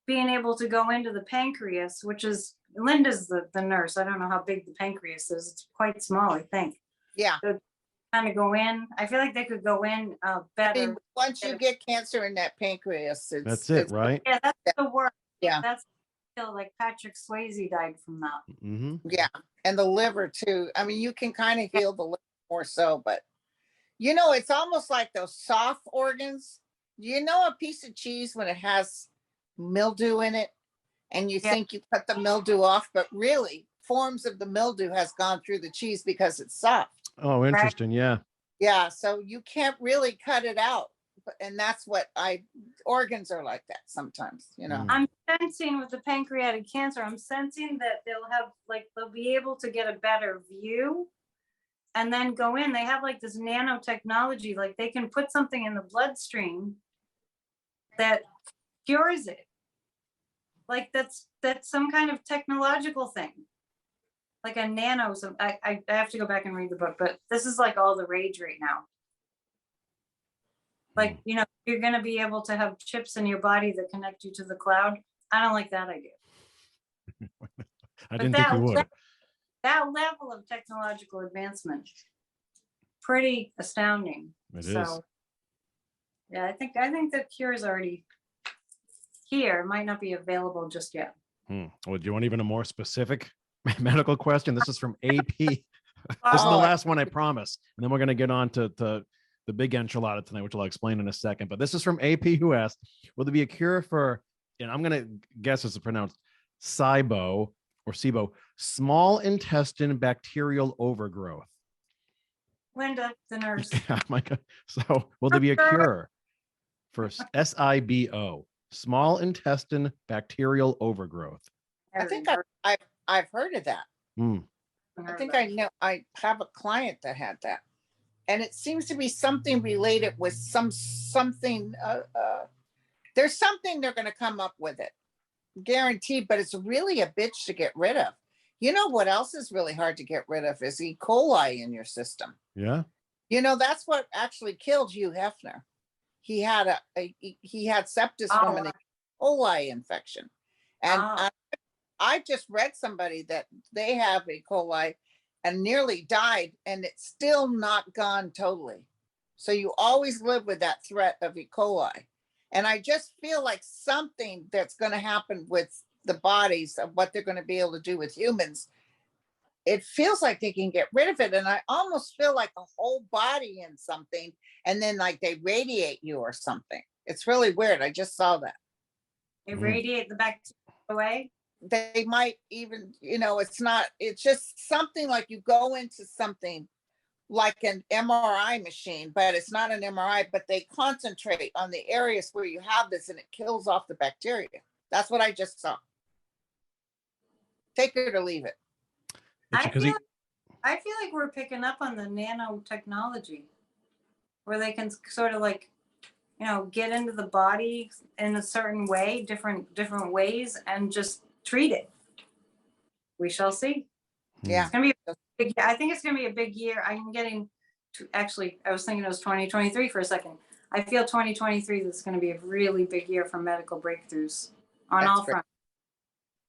being able to go into the pancreas, which is, Linda's the nurse. I don't know how big the pancreas is. It's quite small, I think. Yeah. So kind of go in. I feel like they could go in better. I mean, once you get cancer in that pancreas, That's it, right? Yeah, that's the word. Yeah. That's like Patrick Swayze died from that. Mm-hmm. Yeah. And the liver too. I mean, you can kind of heal the liver more so, but you know, it's almost like those soft organs. You know, a piece of cheese when it has mildew in it and you think you cut the mildew off, but really forms of the mildew has gone through the cheese because it's soft. Oh, interesting. Yeah. Yeah. So you can't really cut it out. And that's what organs are like that sometimes, you know. I'm sensing with the pancreatic cancer, I'm sensing that they'll be able to get a better view and then go in. They have like this nanotechnology, like they can put something in the bloodstream that cures it. Like that's some kind of technological thing. Like a nano, I have to go back and read the book, but this is like all the rage right now. Like, you know, you're going to be able to have chips in your body that connect you to the cloud. I don't like that idea. I didn't think you would. That level of technological advancement, pretty astounding. It is. Yeah, I think the cure is already here. It might not be available just yet. Well, do you want even a more specific medical question? This is from AP. This is the last one, I promise. And then we're going to get on to the big enchilada tonight, which I'll explain in a second. But this is from AP, who asked, will there be a cure for, and I'm going to guess it's pronounced SIBO, or SIBO, small intestine bacterial overgrowth. Linda, the nurse. Oh my God. So will there be a cure for SIBO, small intestine bacterial overgrowth? I think I've heard of that. I think I know. I have a client that had that, and it seems to be something related with something. There's something they're going to come up with it, guaranteed. But it's really a bitch to get rid of. You know what else is really hard to get rid of is E. coli in your system. Yeah. You know, that's what actually killed Hugh Hefner. He had he had sepsis from an E. coli infection, and I just read somebody that they have E. coli and nearly died, and it's still not gone totally. So you always live with that threat of E. coli. And I just feel like something that's going to happen with the bodies of what they're going to be able to do with humans. It feels like they can get rid of it. And I almost feel like a whole body in something, and then like they radiate you or something. It's really weird. I just saw that. They radiate the bacteria away. They might even, you know, it's just something like you go into something like an MRI machine, but it's not an MRI, but they concentrate on the areas where you have this and it kills off the bacteria. That's what I just saw. Take it or leave it. I feel like we're picking up on the nanotechnology where they can sort of like, you know, get into the body in a certain way, different ways, and just treat it. We shall see. Yeah. It's gonna be a big, I think it's gonna be a big year. I'm getting to, actually, I was thinking it was 2023 for a second. I feel 2023 is going to be a really big year for medical breakthroughs on all fronts.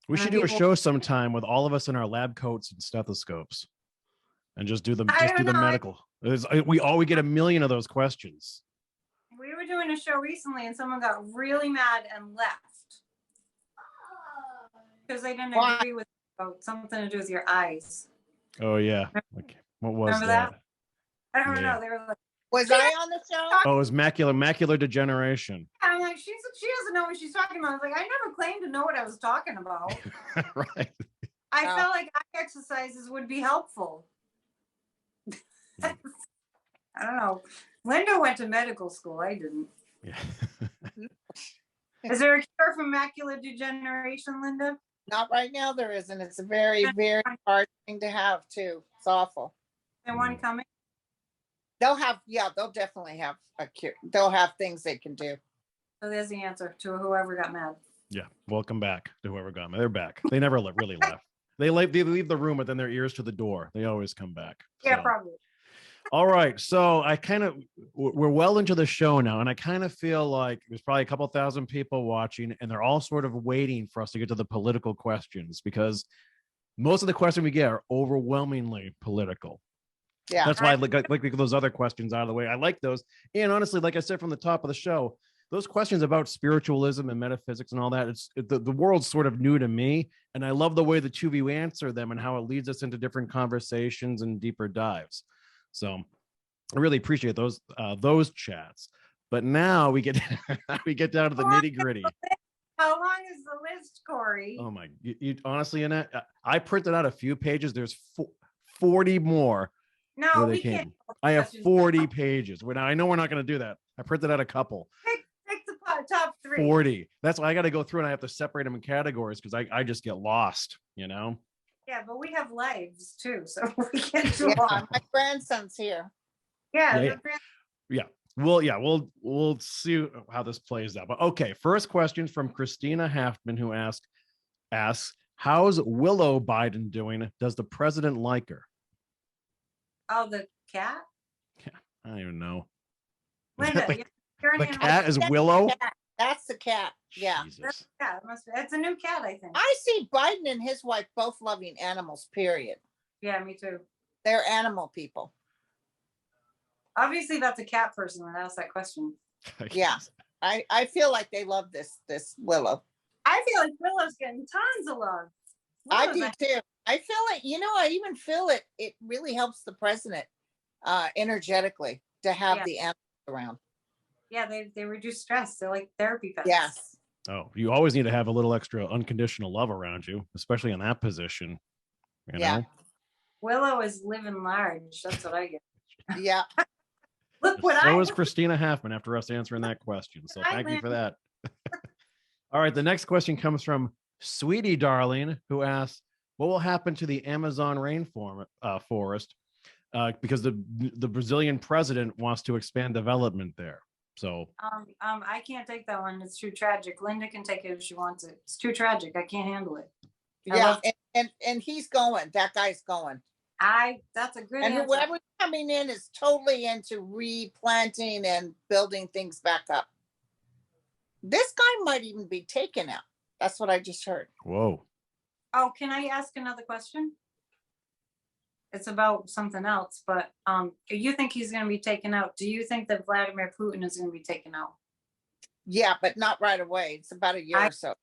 We should do a show sometime with all of us in our lab coats and stethoscopes, and just do the medical. We get a million of those questions. We were doing a show recently, and someone got really mad and left because they didn't agree with something to do with your eyes. Oh yeah, okay. What was Remember that? I don't know. They were like, was I on the show? Oh, it was macular degeneration. I'm like, she doesn't know what she's talking about. I was like, I never claimed to know what I was talking about. Right. I felt like eye exercises would be helpful. I don't know. Linda went to medical school. I didn't. Yeah. Is there a cure for macular degeneration, Linda? Not right now. There isn't. It's a very, very hard thing to have too. It's awful. And one coming? They'll definitely have a cure. They'll have things they can do. So there's the answer to whoever got mad. Yeah. Welcome back to whoever got mad. They're back. They never really left. They leave the room, but then their ears to the door. They always come back. Yeah, probably. All right. So we're well into the show now, and I kind of feel like there's probably a couple thousand people watching, and they're all sort of waiting for us to get to the political questions, because most of the questions we get are overwhelmingly political. Yeah. That's why I like those other questions out of the way. I like those. And honestly, like I said from the top of the show, those questions about spiritualism and metaphysics and all that, the world's sort of new to me. And I love the way the two of you answer them and how it leads us into different conversations and deeper dives. So I really appreciate those chats. But now we get down to the nitty gritty. How long is the list, Kory? Oh my, you honestly, Annette, I printed out a few pages. There's 40 more. No, we can't. I have 40 pages. Now I know we're not going to do that. I printed out a couple. Pick the top 3. 40. That's why I got to go through and I have to separate them in categories, because I just get lost, you know? Yeah, but we have lives too, so we can't do all. My grandson's here. Yeah. We'll see how this plays out. But okay, first question from Christina Haftman, who asks, how's Willow Biden doing? Does the president like her? Oh, the cat? Yeah, I don't even know. Linda, the cat is Willow? That's the cat. Yeah. Jesus. It's a new cat, I think. I see Biden and his wife both loving animals, period. Yeah, me too. They're animal people. Obviously, that's a cat person that asked that question. Yeah. I feel like they love this Willow. I feel like Willow's getting tons of love. I do too. I feel like, I even feel it really helps the president energetically to have the animals around. Yeah, they reduce stress. They're like therapy pets. Yes. Oh, you always need to have a little extra unconditional love around you, especially in that position. You Yeah. know? Willow is living large. That's what I get. Yeah. Look what So I is Christina Halfman after us answering that question. So I thank you for learned. that. All right. The next question comes from Sweetie Darling, who asks, what will happen to the Amazon rainforest forest? Because the Brazilian president wants to expand development there. So I can't take that one. It's too tragic. Linda can take it if she wants it. It's too tragic. I can't handle it. Yeah. And he's going. That guy's going. That's a good And answer. whoever's coming in is totally into replanting and building things back up. This guy might even be taken out. That's what I just heard. whoa. Oh, can I ask another question? It's about something else, but you think he's going to be taken out? Do you think that Vladimir Putin is going to be taken out? Yeah, but not right away. It's about a year or so.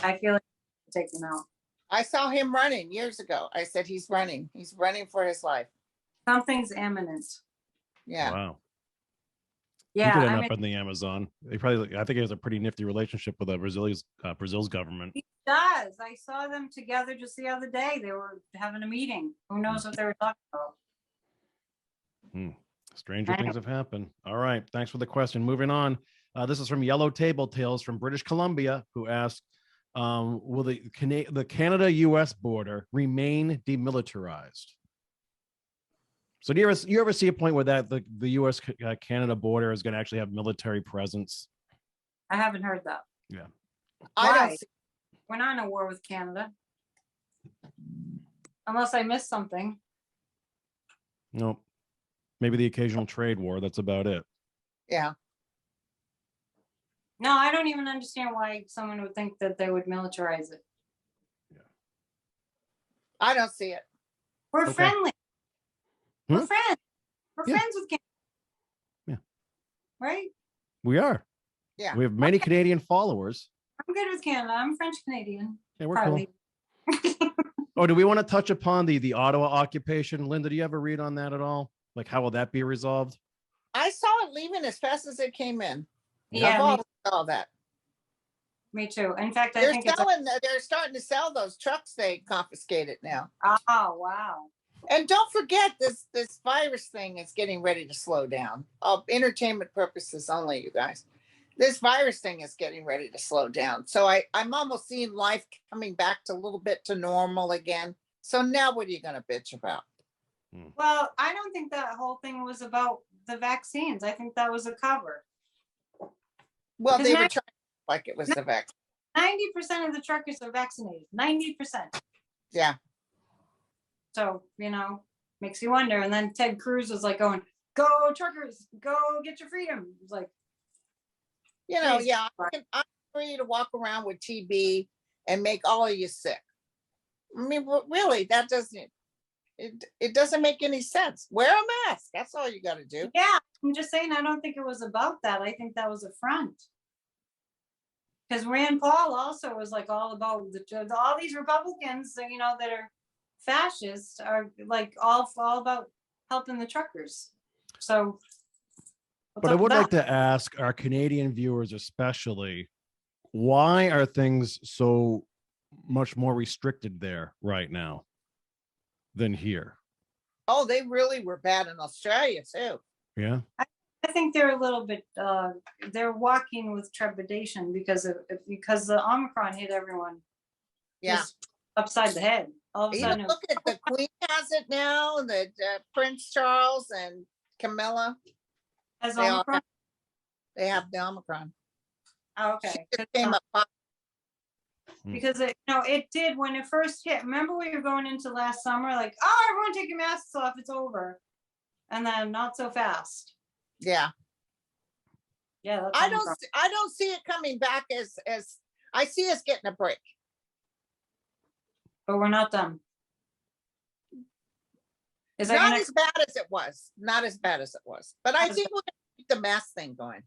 I feel like he's taken out. I saw him running years ago. I said he's running. He's running for his life. Something's imminent. Yeah. Wow. Yeah, He could end I up mean, in the Amazon. I think he has a pretty nifty relationship with Brazil's government. he does. I saw them together just the other day. They were having a meeting. Who knows what they were talking about? Stranger things have happened. All right. Thanks for the question. Moving on. This is from Yellow Table Tales from British Columbia, who asked, will the Canada-US border remain demilitarized? So do you ever see a point where that the US Canada border is going to actually have military presence? I haven't heard that. Yeah. I don't see, We're not in a war with Canada. Unless I missed something. No. Maybe the occasional trade war. That's about it. yeah. No, I don't even understand why someone would think that they would militarize it. I don't see it. We're Okay. friendly. Hmm? We're friends. We're Yeah. friends with Canada. Yeah. Right? We are. Yeah. We have many Canadian followers. I'm good with Canada. I'm French Canadian. Yeah, we're Partly. cool. Oh, do we want to touch upon the Ottawa occupation? Linda, do you have a read on that at all? Like, how will that be resolved? I saw it leaving as fast as it came in. Yeah, I've always saw that. me too. In fact, I They're think it's selling. They're starting to sell those trucks they confiscated now. oh wow. And don't forget this virus thing is getting ready to slow down. Entertainment purposes only, you guys. This virus thing is getting ready to slow down. So I'm almost seeing life coming back to a little bit to normal again. So now what are you going to bitch about? Well, I don't think that whole thing was about the vaccines. I think that was a cover. Well, Because they were trying like it was the vaccine. 90% of the truckers are vaccinated. 90%. Yeah. So, makes you wonder. And then Ted Cruz was like going, go truckers, go get your freedom. It was like, Please. Yeah, I'm free to walk around with TB and make all of you sick. I mean, really, that doesn't, it doesn't make any sense. Wear a mask. That's all you got to do. yeah, I'm just saying, I don't think it was about that. I think that was a front. Because Rand Paul also was like all about all these Republicans, that are fascists are like all about helping the truckers. So, But I would like to ask our Canadian viewers, especially, why are things so much more restricted there right now than here? Oh, they really were bad in Australia too. Yeah. I think they're a little bit they're walking with trepidation because the Omicron hit everyone just upside the head. All of a sudden, look at the Queen has it now, that Prince Charles and Camilla. as They Omicron. They have the Omicron. Oh, okay. It came up. Because it did when it first hit. Remember we were going into last summer, like, oh, everyone take your masks off, it's over. And then not so fast. Yeah. Yeah, that's I Omicron. don't see it coming back as I see us getting a break. But we're not done. Is that Not as bad as it was. Not as bad as it was. But I think we're gonna keep the mask thing going.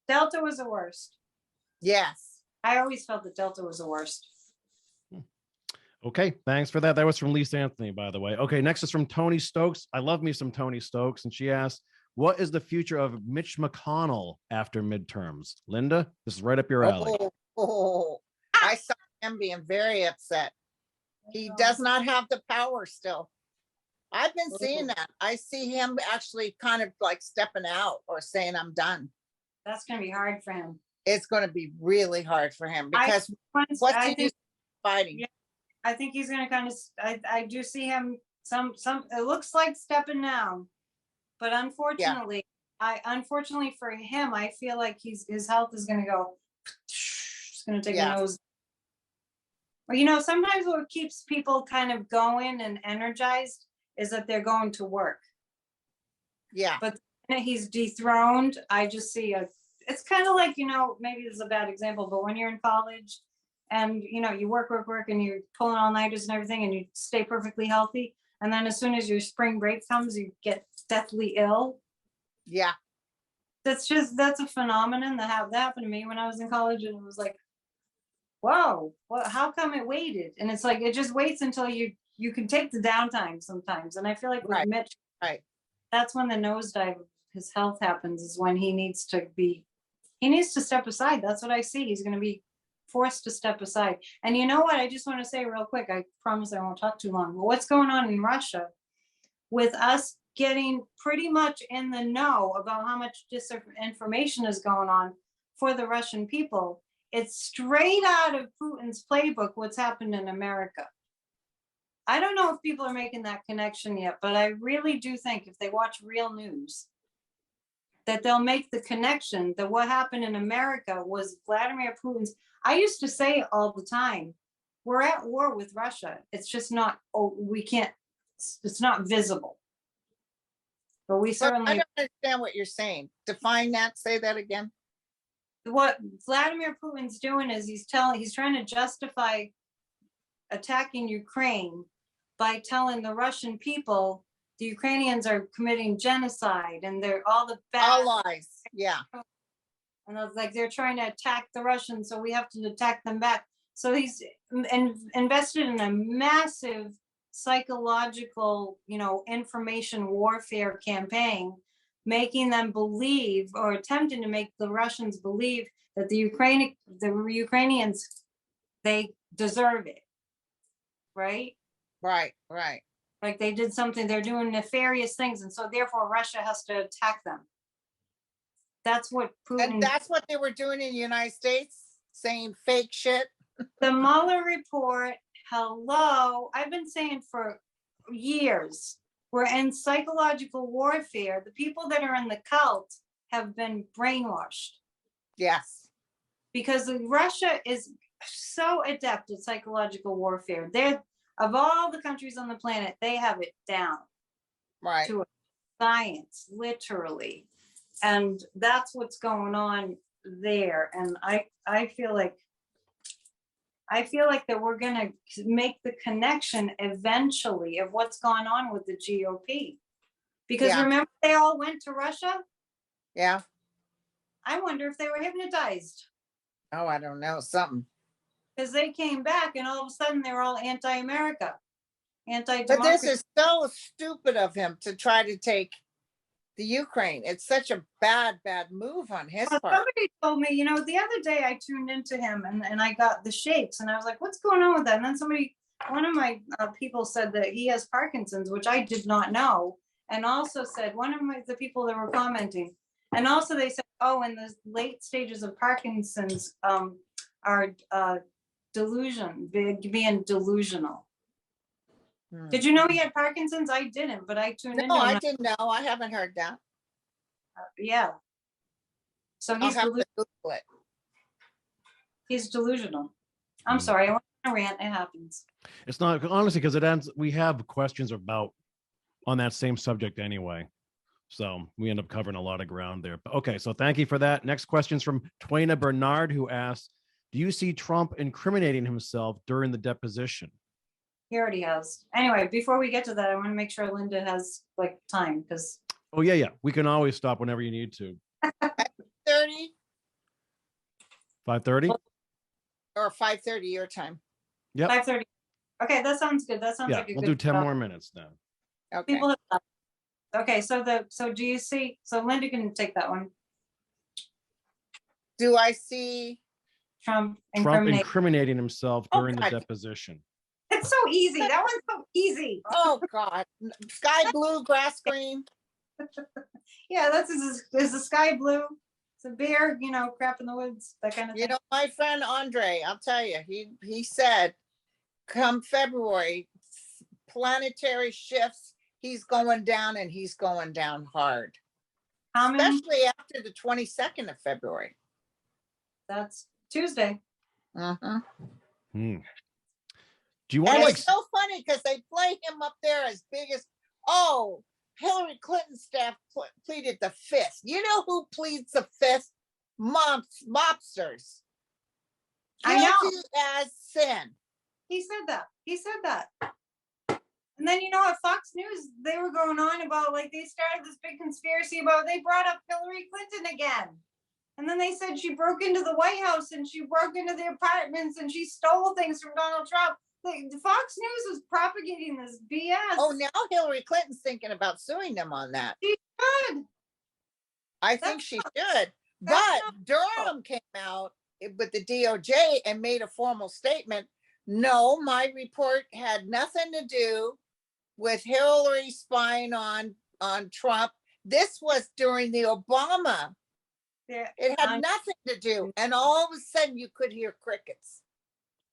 Delta was the worst. Yes. I always felt that Delta was the worst. Okay, thanks for that. That was from Lisa Anthony, by the way. Okay, next is from Tony Stokes. I love me some Tony Stokes. And she asked, what is the future of Mitch McConnell after midterms? Linda, this is right up your alley. Oh, I saw him being very upset. He does not have the power still. I've been seeing that. I see him actually kind of like stepping out or saying, I'm done. That's going to be hard for him. It's going to be really hard for him because what's he fighting? Yeah, I think he's going to kind of, I do see him it looks like stepping down, but unfortunately, unfortunately for him, I feel like his health is going to go, it's going to take a nose. Well, you know, sometimes what keeps people kind of going and energized is that they're going to work. Yeah. But when he's dethroned, I just see it's kind of like, you know, maybe this is a bad example, but when you're in college and, you know, you work and you're pulling all-nighters and everything and you stay perfectly healthy. And then as soon as your spring break comes, you get deathly ill. Yeah. That's a phenomenon that happened to me when I was in college. And it was like, whoa, how come it waited? And it's like, it just waits until you can take the downtime sometimes. And I feel like with Mitch, that's when the nosedive of his health happens, is when he needs to step aside. That's what I see. He's going to be forced to step aside. And you know what? I just want to say real quick, I promise I won't talk too long, but what's going on in Russia with us getting pretty much in the know about how much disinformation is going on for the Russian people. It's straight out of Putin's playbook, what's happened in America. I don't know if people are making that connection yet, but I really do think if they watch real news, that they'll make the connection that what happened in America was Vladimir Putin's. I used to say all the time, we're at war with Russia. It's just not, it's not visible. But we certainly. I don't understand what you're saying. Define that, say that again. What Vladimir Putin's doing is he's trying to justify attacking Ukraine by telling the Russian people the Ukrainians are committing genocide and they're all lies. Yeah. And I was like, they're trying to attack the Russians, so we have to attack them back. So he's invested in a massive psychological, you know, information warfare campaign, making them believe, or attempting to make the Russians believe, that the Ukrainians, they deserve it. Right? Right. Like they did something, they're doing nefarious things, and so therefore Russia has to attack them. That's what Putin. And that's what they were doing in the United States, saying fake shit. The Mueller report, hello, I've been saying for years, we're in psychological warfare. The people that are in the cult have been brainwashed. Yes. Because Russia is so adept at psychological warfare. Of all the countries on the planet, they have it down. Right. To a science, literally. And that's what's going on there. And I feel like that we're going to make the connection eventually of what's going on with the GOP. Because remember, they all went to Russia? Yeah. I wonder if they were hypnotized. Oh, I don't know. Something. Because they came back and all of a sudden they were all anti-America, anti-democracy. But this is so stupid of him to try to take the Ukraine. It's such a bad move on his part. Somebody told me, you know, the other day I tuned into him and I got the shakes and I was like, what's going on with that? And then one of my people said that he has Parkinson's, which I did not know. And also said, the people that were commenting, and also they said, oh, in the late stages of Parkinson's are being delusional. Did you know he had Parkinson's? I didn't, but I tuned in. No, I didn't know. I haven't heard that. Yeah. So he's he's delusional. I'm sorry. I went on a rant. It happens. It's not, honestly, because it ends. We have questions about on that same subject anyway. So we end up covering a lot of ground there. But okay, so thank you for that. Next question's from Twaina Bernard, who asks, do you see Trump incriminating himself during the deposition? He already has. Anyway, before we get to that, I want to make sure Linda has like time because. Oh yeah. We can always stop whenever you need to. 30. 5:30 or 5:30 your time. Yep. 5:30. Okay, that sounds good. That sounds like a we'll good. Do 10 more minutes now. Okay. People have. Okay, so do you see? So Linda can take that one. Do I see Trump Trump incriminate. incriminating himself Oh, during the God. deposition. It's so easy. That one's so easy. Oh, God. Sky blue, grass green. Yeah, is the sky blue. It's a bear, crap in the woods, that kind of You thing. know, my friend Andre, I'll tell you, he said, come February, planetary shifts, he's going down and he's going down hard. Especially after the 22nd of February. That's Tuesday. Uh-huh. Hmm. Do you want And to it's so funny because they play him up there as big as, oh, Hillary Clinton's staff pleaded the fifth. You know who pleads the fifth? Mobsters. I know. Guilty as sin. He said that. And then, at Fox News, they were going on about, like, they started this big conspiracy about, they brought up Hillary Clinton again. And then they said she broke into the White House and she broke into the apartments and she stole things from Donald Trump. The Fox News was propagating this BS. Oh, now Hillary Clinton's thinking about suing them on that. She should. I think she should. But Durham came out with the DOJ and made a formal statement. No, my report had nothing to do with Hillary spying on Trump. This was during the Obama. Yeah, it had nothing to do. And all of a sudden you could hear crickets.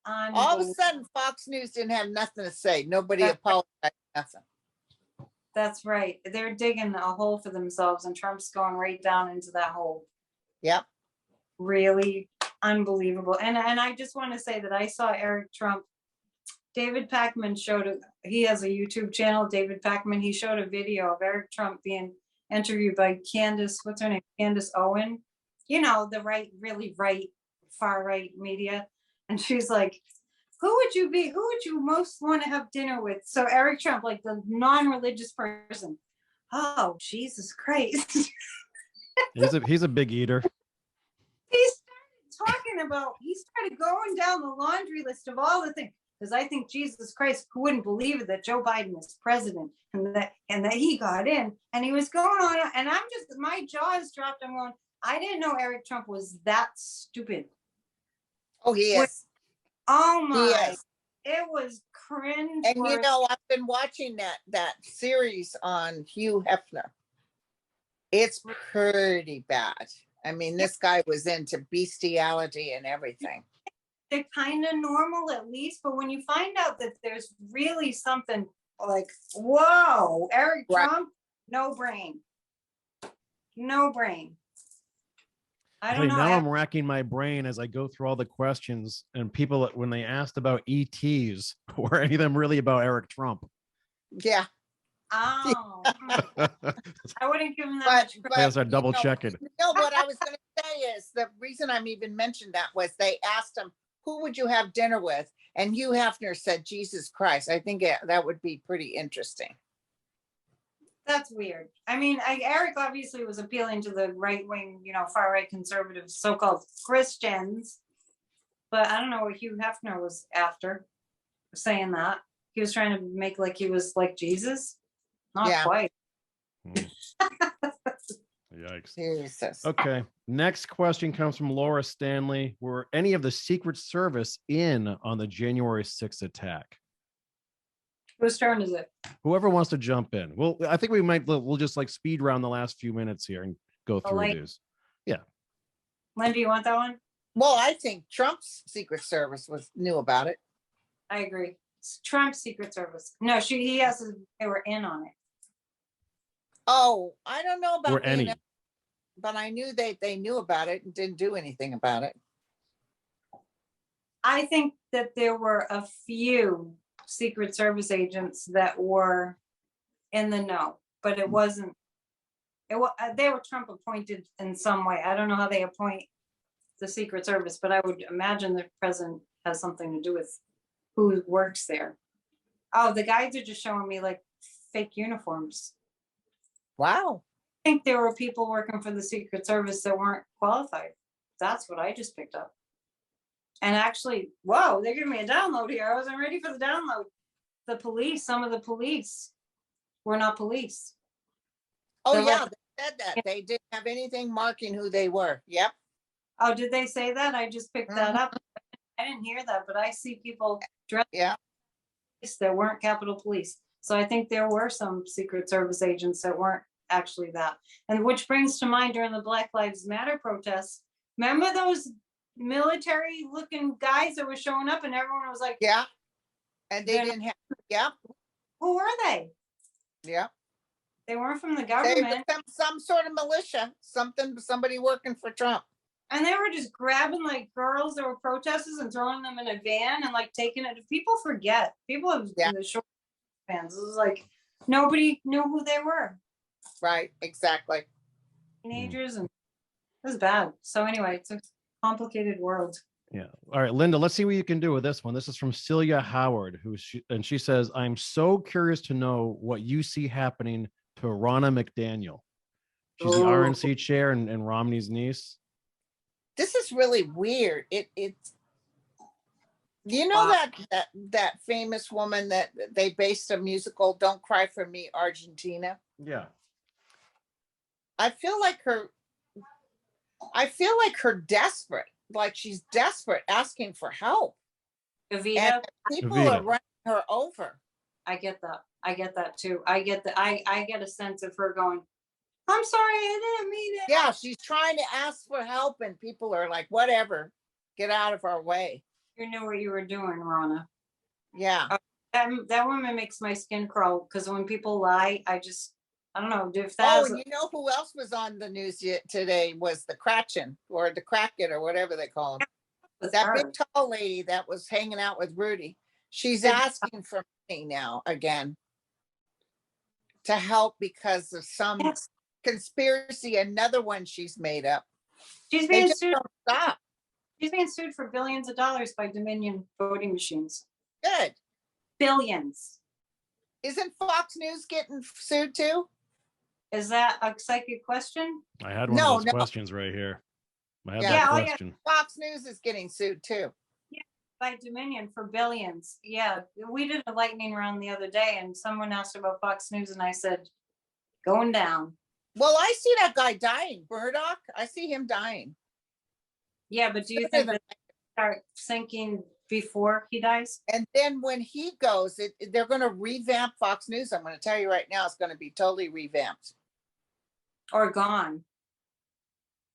All of a sudden Fox News didn't have nothing to say. Nobody apologized, nothing. That's right. They're digging a hole for themselves and Trump's going right down into that hole. Yep. Really unbelievable. And I just want to say that I saw Eric Trump. David Pakman he has a YouTube channel, David Pakman. He showed a video of Eric Trump being interviewed by what's her name? Candace Owen. The really far right media. And she's like, who would you most want to have dinner with? So Eric Trump, like the non-religious person. Oh, Jesus Christ. He's a big eater. He started going down the laundry list of all the things. Because I think Jesus Christ wouldn't believe it that Joe Biden is president and that he got in. And he was going on, and my jaws dropped. I'm going, I didn't know Eric Trump was that stupid. Oh, he is. Oh my! He is. It was cringe. And I've been watching that series on Hugh Hefner. It's pretty bad. I mean, this guy was into bestiality and everything. They're kind of normal at least, but when you find out that there's really something like, whoa, Eric Trump, no brain. I don't know. Now I'm racking my brain as I go through all the questions, and people, when they asked about ETs, were any of them really about Eric Trump? Yeah. Oh, I wouldn't give him that much credit. I also double check it. No, what I was going to say is the reason I'm even mentioned that was they asked him, who would you have dinner with? And Hugh Hefner said, Jesus Christ. I think that would be pretty interesting. That's weird. I mean, Eric obviously was appealing to the right-wing, far right conservative so-called Christians, but I don't know what Hugh Hefner was after saying that. He was trying to make like he was like Jesus. Not quite. Yikes. Jesus. Okay. Next question comes from Laura Stanley. Were any of the Secret Service in on the January 6th attack? Whose turn is it? Whoever wants to jump in. Well, I think we'll just like speed round the last few minutes here and go through these. Yeah. Lynn, do you want that one? Well, I think Trump's Secret Service knew about it. I agree. It's Trump's Secret Service. No, they were in on it. Oh, I don't know about any. But I knew they knew about it and didn't do anything about it. I think that there were a few Secret Service agents that were in the know, but it wasn't. They were Trump appointed in some way. I don't know how they appoint the Secret Service, but I would imagine the president has something to do with who works there. Oh, the guides are just showing me like fake uniforms. Wow. I think there were people working for the Secret Service that weren't qualified. That's what I just picked up. And actually, whoa, they're giving me a download here. I wasn't ready for the download. Some of the police were not police. Oh, yeah, they said that. They didn't have anything marking who they were. Yep. Oh, did they say that? I just picked that up. I didn't hear that, but I see people dressed that weren't Capitol Police. So I think there were some Secret Service agents that weren't actually that. And which brings to mind during the Black Lives Matter protests, remember those military looking guys that were showing up and everyone was like, Yeah. And they didn't have, who were they? Yeah. They weren't from the They were government. some sort of militia, somebody working for Trump. And they were just grabbing like girls that were protesters and throwing them in a van and like taking it. People forget. People have the short fans. It was like nobody knew who they were. Right, exactly. Teenagers, and it was bad. So anyway, it's a complicated world. Yeah. All right, Linda, let's see what you can do with this one. This is from Celia Howard, she says, I'm so curious to know what you see happening to Ronna McDaniel. She's the RNC chair and Romney's niece. This is really weird. It's you know that famous woman that they based a musical, Don't Cry for Me, Argentina? Yeah. I feel like her desperate, like she's desperate, asking for help. Evita, and people are running her over. I get that. I get that too. I get that. I get a sense of her going, I'm sorry, I didn't mean it. Yeah, she's trying to ask for help and people are like, whatever, get out of our way. You knew what you were doing, Ronna. Yeah. That woman makes my skin crawl because when people lie, I don't know if that's. Oh, and you know who else was on the news today was the Cratchin or the Crackit or whatever they call him. That big tall lady that was hanging out with Rudy. She's asking for money now again to help because of some conspiracy, another one she's made up. She's being sued. Stop. She's being sued for billions of dollars by Dominion voting machines. Good. Billions. Isn't Fox News getting sued too? Is that a psychic question? I had one of those questions right here. I had that question. Fox News is getting sued too. Yeah, by Dominion for billions. Yeah, we did a lightning round the other day and someone asked about Fox News and I said, going down. Well, I see that guy dying, Murdoch. I see him dying. Yeah, but do you think that start sinking before he dies? And then when he goes, they're going to revamp Fox News. I'm going to tell you right now, it's going to be totally revamped. Or gone.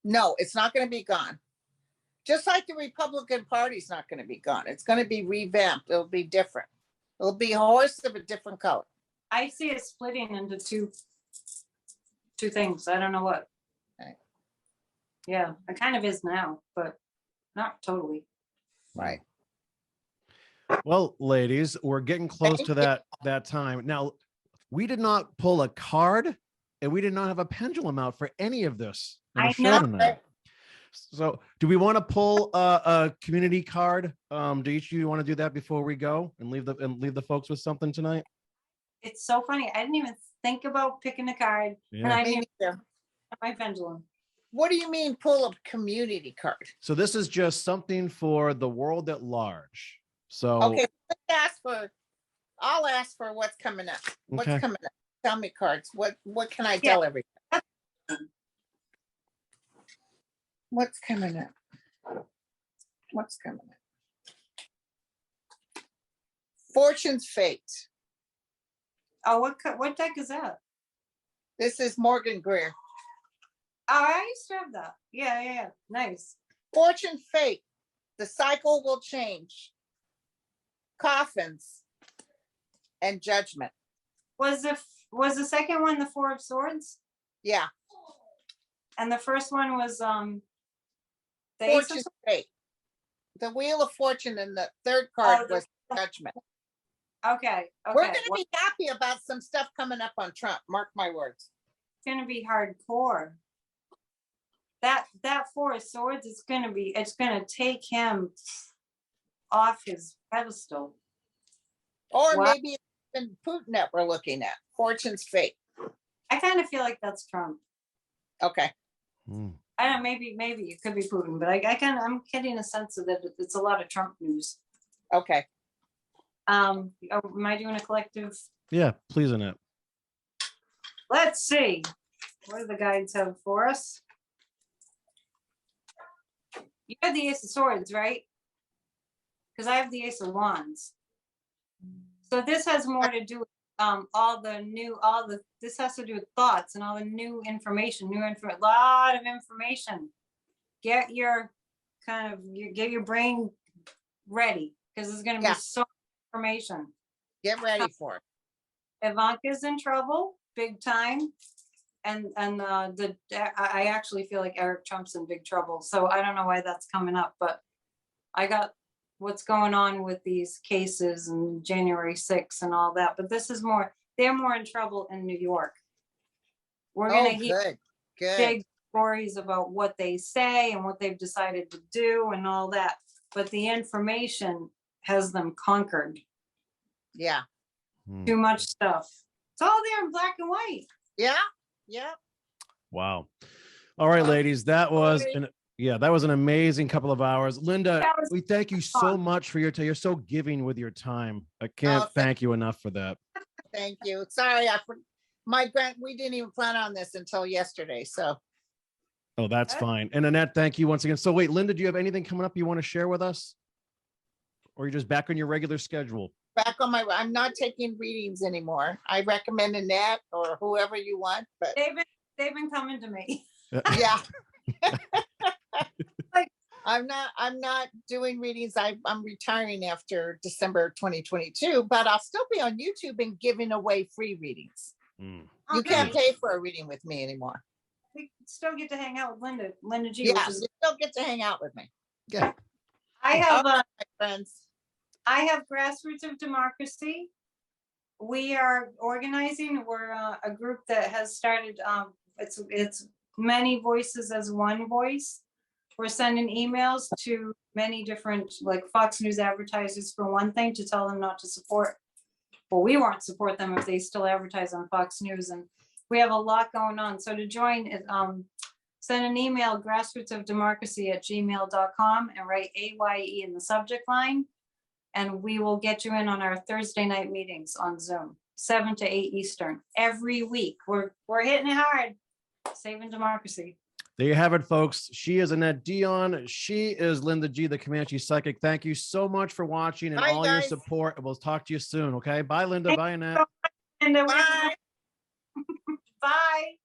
No, it's not going to be gone. Just like the Republican Party's not going to be gone. It's going to be revamped. It'll be different. It'll be a horse of a different color. I see it splitting into two things. I don't know what. Right. Yeah, it kind of is now, but not totally. Right. Well, ladies, we're getting close to that time. Now, we did not pull a card and we did not have a pendulum out for any of this. I know. So do we want to pull a community card? Do each of you want to do that before we go and leave the folks with something tonight? It's so funny. I didn't even think about picking a card. Yeah. And I didn't have my pendulum. What do you mean pull a community card? So this is just something for the world at large. So okay, I'll ask for what's coming up. What's coming up? Tell me cards. What can I tell everybody? What's coming up? What's coming up? Fortune's Fate. Oh, what deck is that? This is Morgan Greer. Oh, I used to have that. Yeah. Nice. Fortune Fate. The cycle will change. Coffins and Judgment. Was the second one the Four of Swords? Yeah. And the first one was the Fortune's Fate. The Wheel of Fortune and the third card was Judgment. Okay. We're going to be happy about some stuff coming up on Trump. Mark my words. It's going to be hardcore. That Four of Swords it's going to take him off his pedestal. Or maybe it's been Putin that we're looking at. Fortune's Fate. I kind of feel like that's Trump. Okay. I don't know, maybe it could be Putin, but I'm getting a sense of that it's a lot of Trump news. Okay. Am I doing a collective? Yeah, please, Annette. Let's see. What do the guides have for us? You have the Ace of Swords, right? Because I have the Ace of Wands. So this has more to do with this has to do with thoughts and all the new information, a lot of information. Get your brain ready, because there's going to be so much information. Get ready for it. Ivanka's in trouble big time. And I actually feel like Eric Trump's in big trouble. So I don't know why that's coming up, but I got what's going on with these cases and January 6th and all that. But this is they're more in trouble in New York. We're going to hear big stories about what they say and what they've decided to do and all that. But the information has them conquered. Yeah. Too much stuff. It's all there in black and white. Yeah. Yeah. Wow. All right, ladies, that was an amazing couple of hours. Linda, we thank you so much for your time. You're so giving with your time. I can't thank you enough for that. Thank you. Sorry, we didn't even plan on this until yesterday. So. Oh, that's fine. And Annette, thank you once again. So wait, Linda, do you have anything coming up you want to share with us? Or you're just back on your regular schedule? Back on I'm not taking readings anymore. I recommend Annette or whoever you want, but they've been coming to me. Yeah. I'm not doing readings. I'm retiring after December 2022, but I'll still be on YouTube and giving away free readings. You can't pay for a reading with me anymore. We still get to hang out with Linda G. Yeah, you still get to hang out with me. Yeah. I have my friends. I have Grassroots of Democracy. We are organizing. We're a group that has started. It's many voices as one voice. We're sending emails to many different, like Fox News advertisers for one thing, to tell them not to support. Well, we won't support them if they still advertise on Fox News, and we have a lot going on. So to join, send an email, grassrootsofdemocracy@gmail.com, and write AYE in the subject line. And we will get you in on our Thursday night meetings on Zoom, 7 to 8 Eastern, every week. We're hitting it hard, saving democracy. There you have it, folks. She is Annette Dion. She is Linda G, the Comanche Psychic. Thank you so much for watching and all your support. We'll talk to you soon, okay? Bye, Linda. Bye, Annette. Bye. Bye.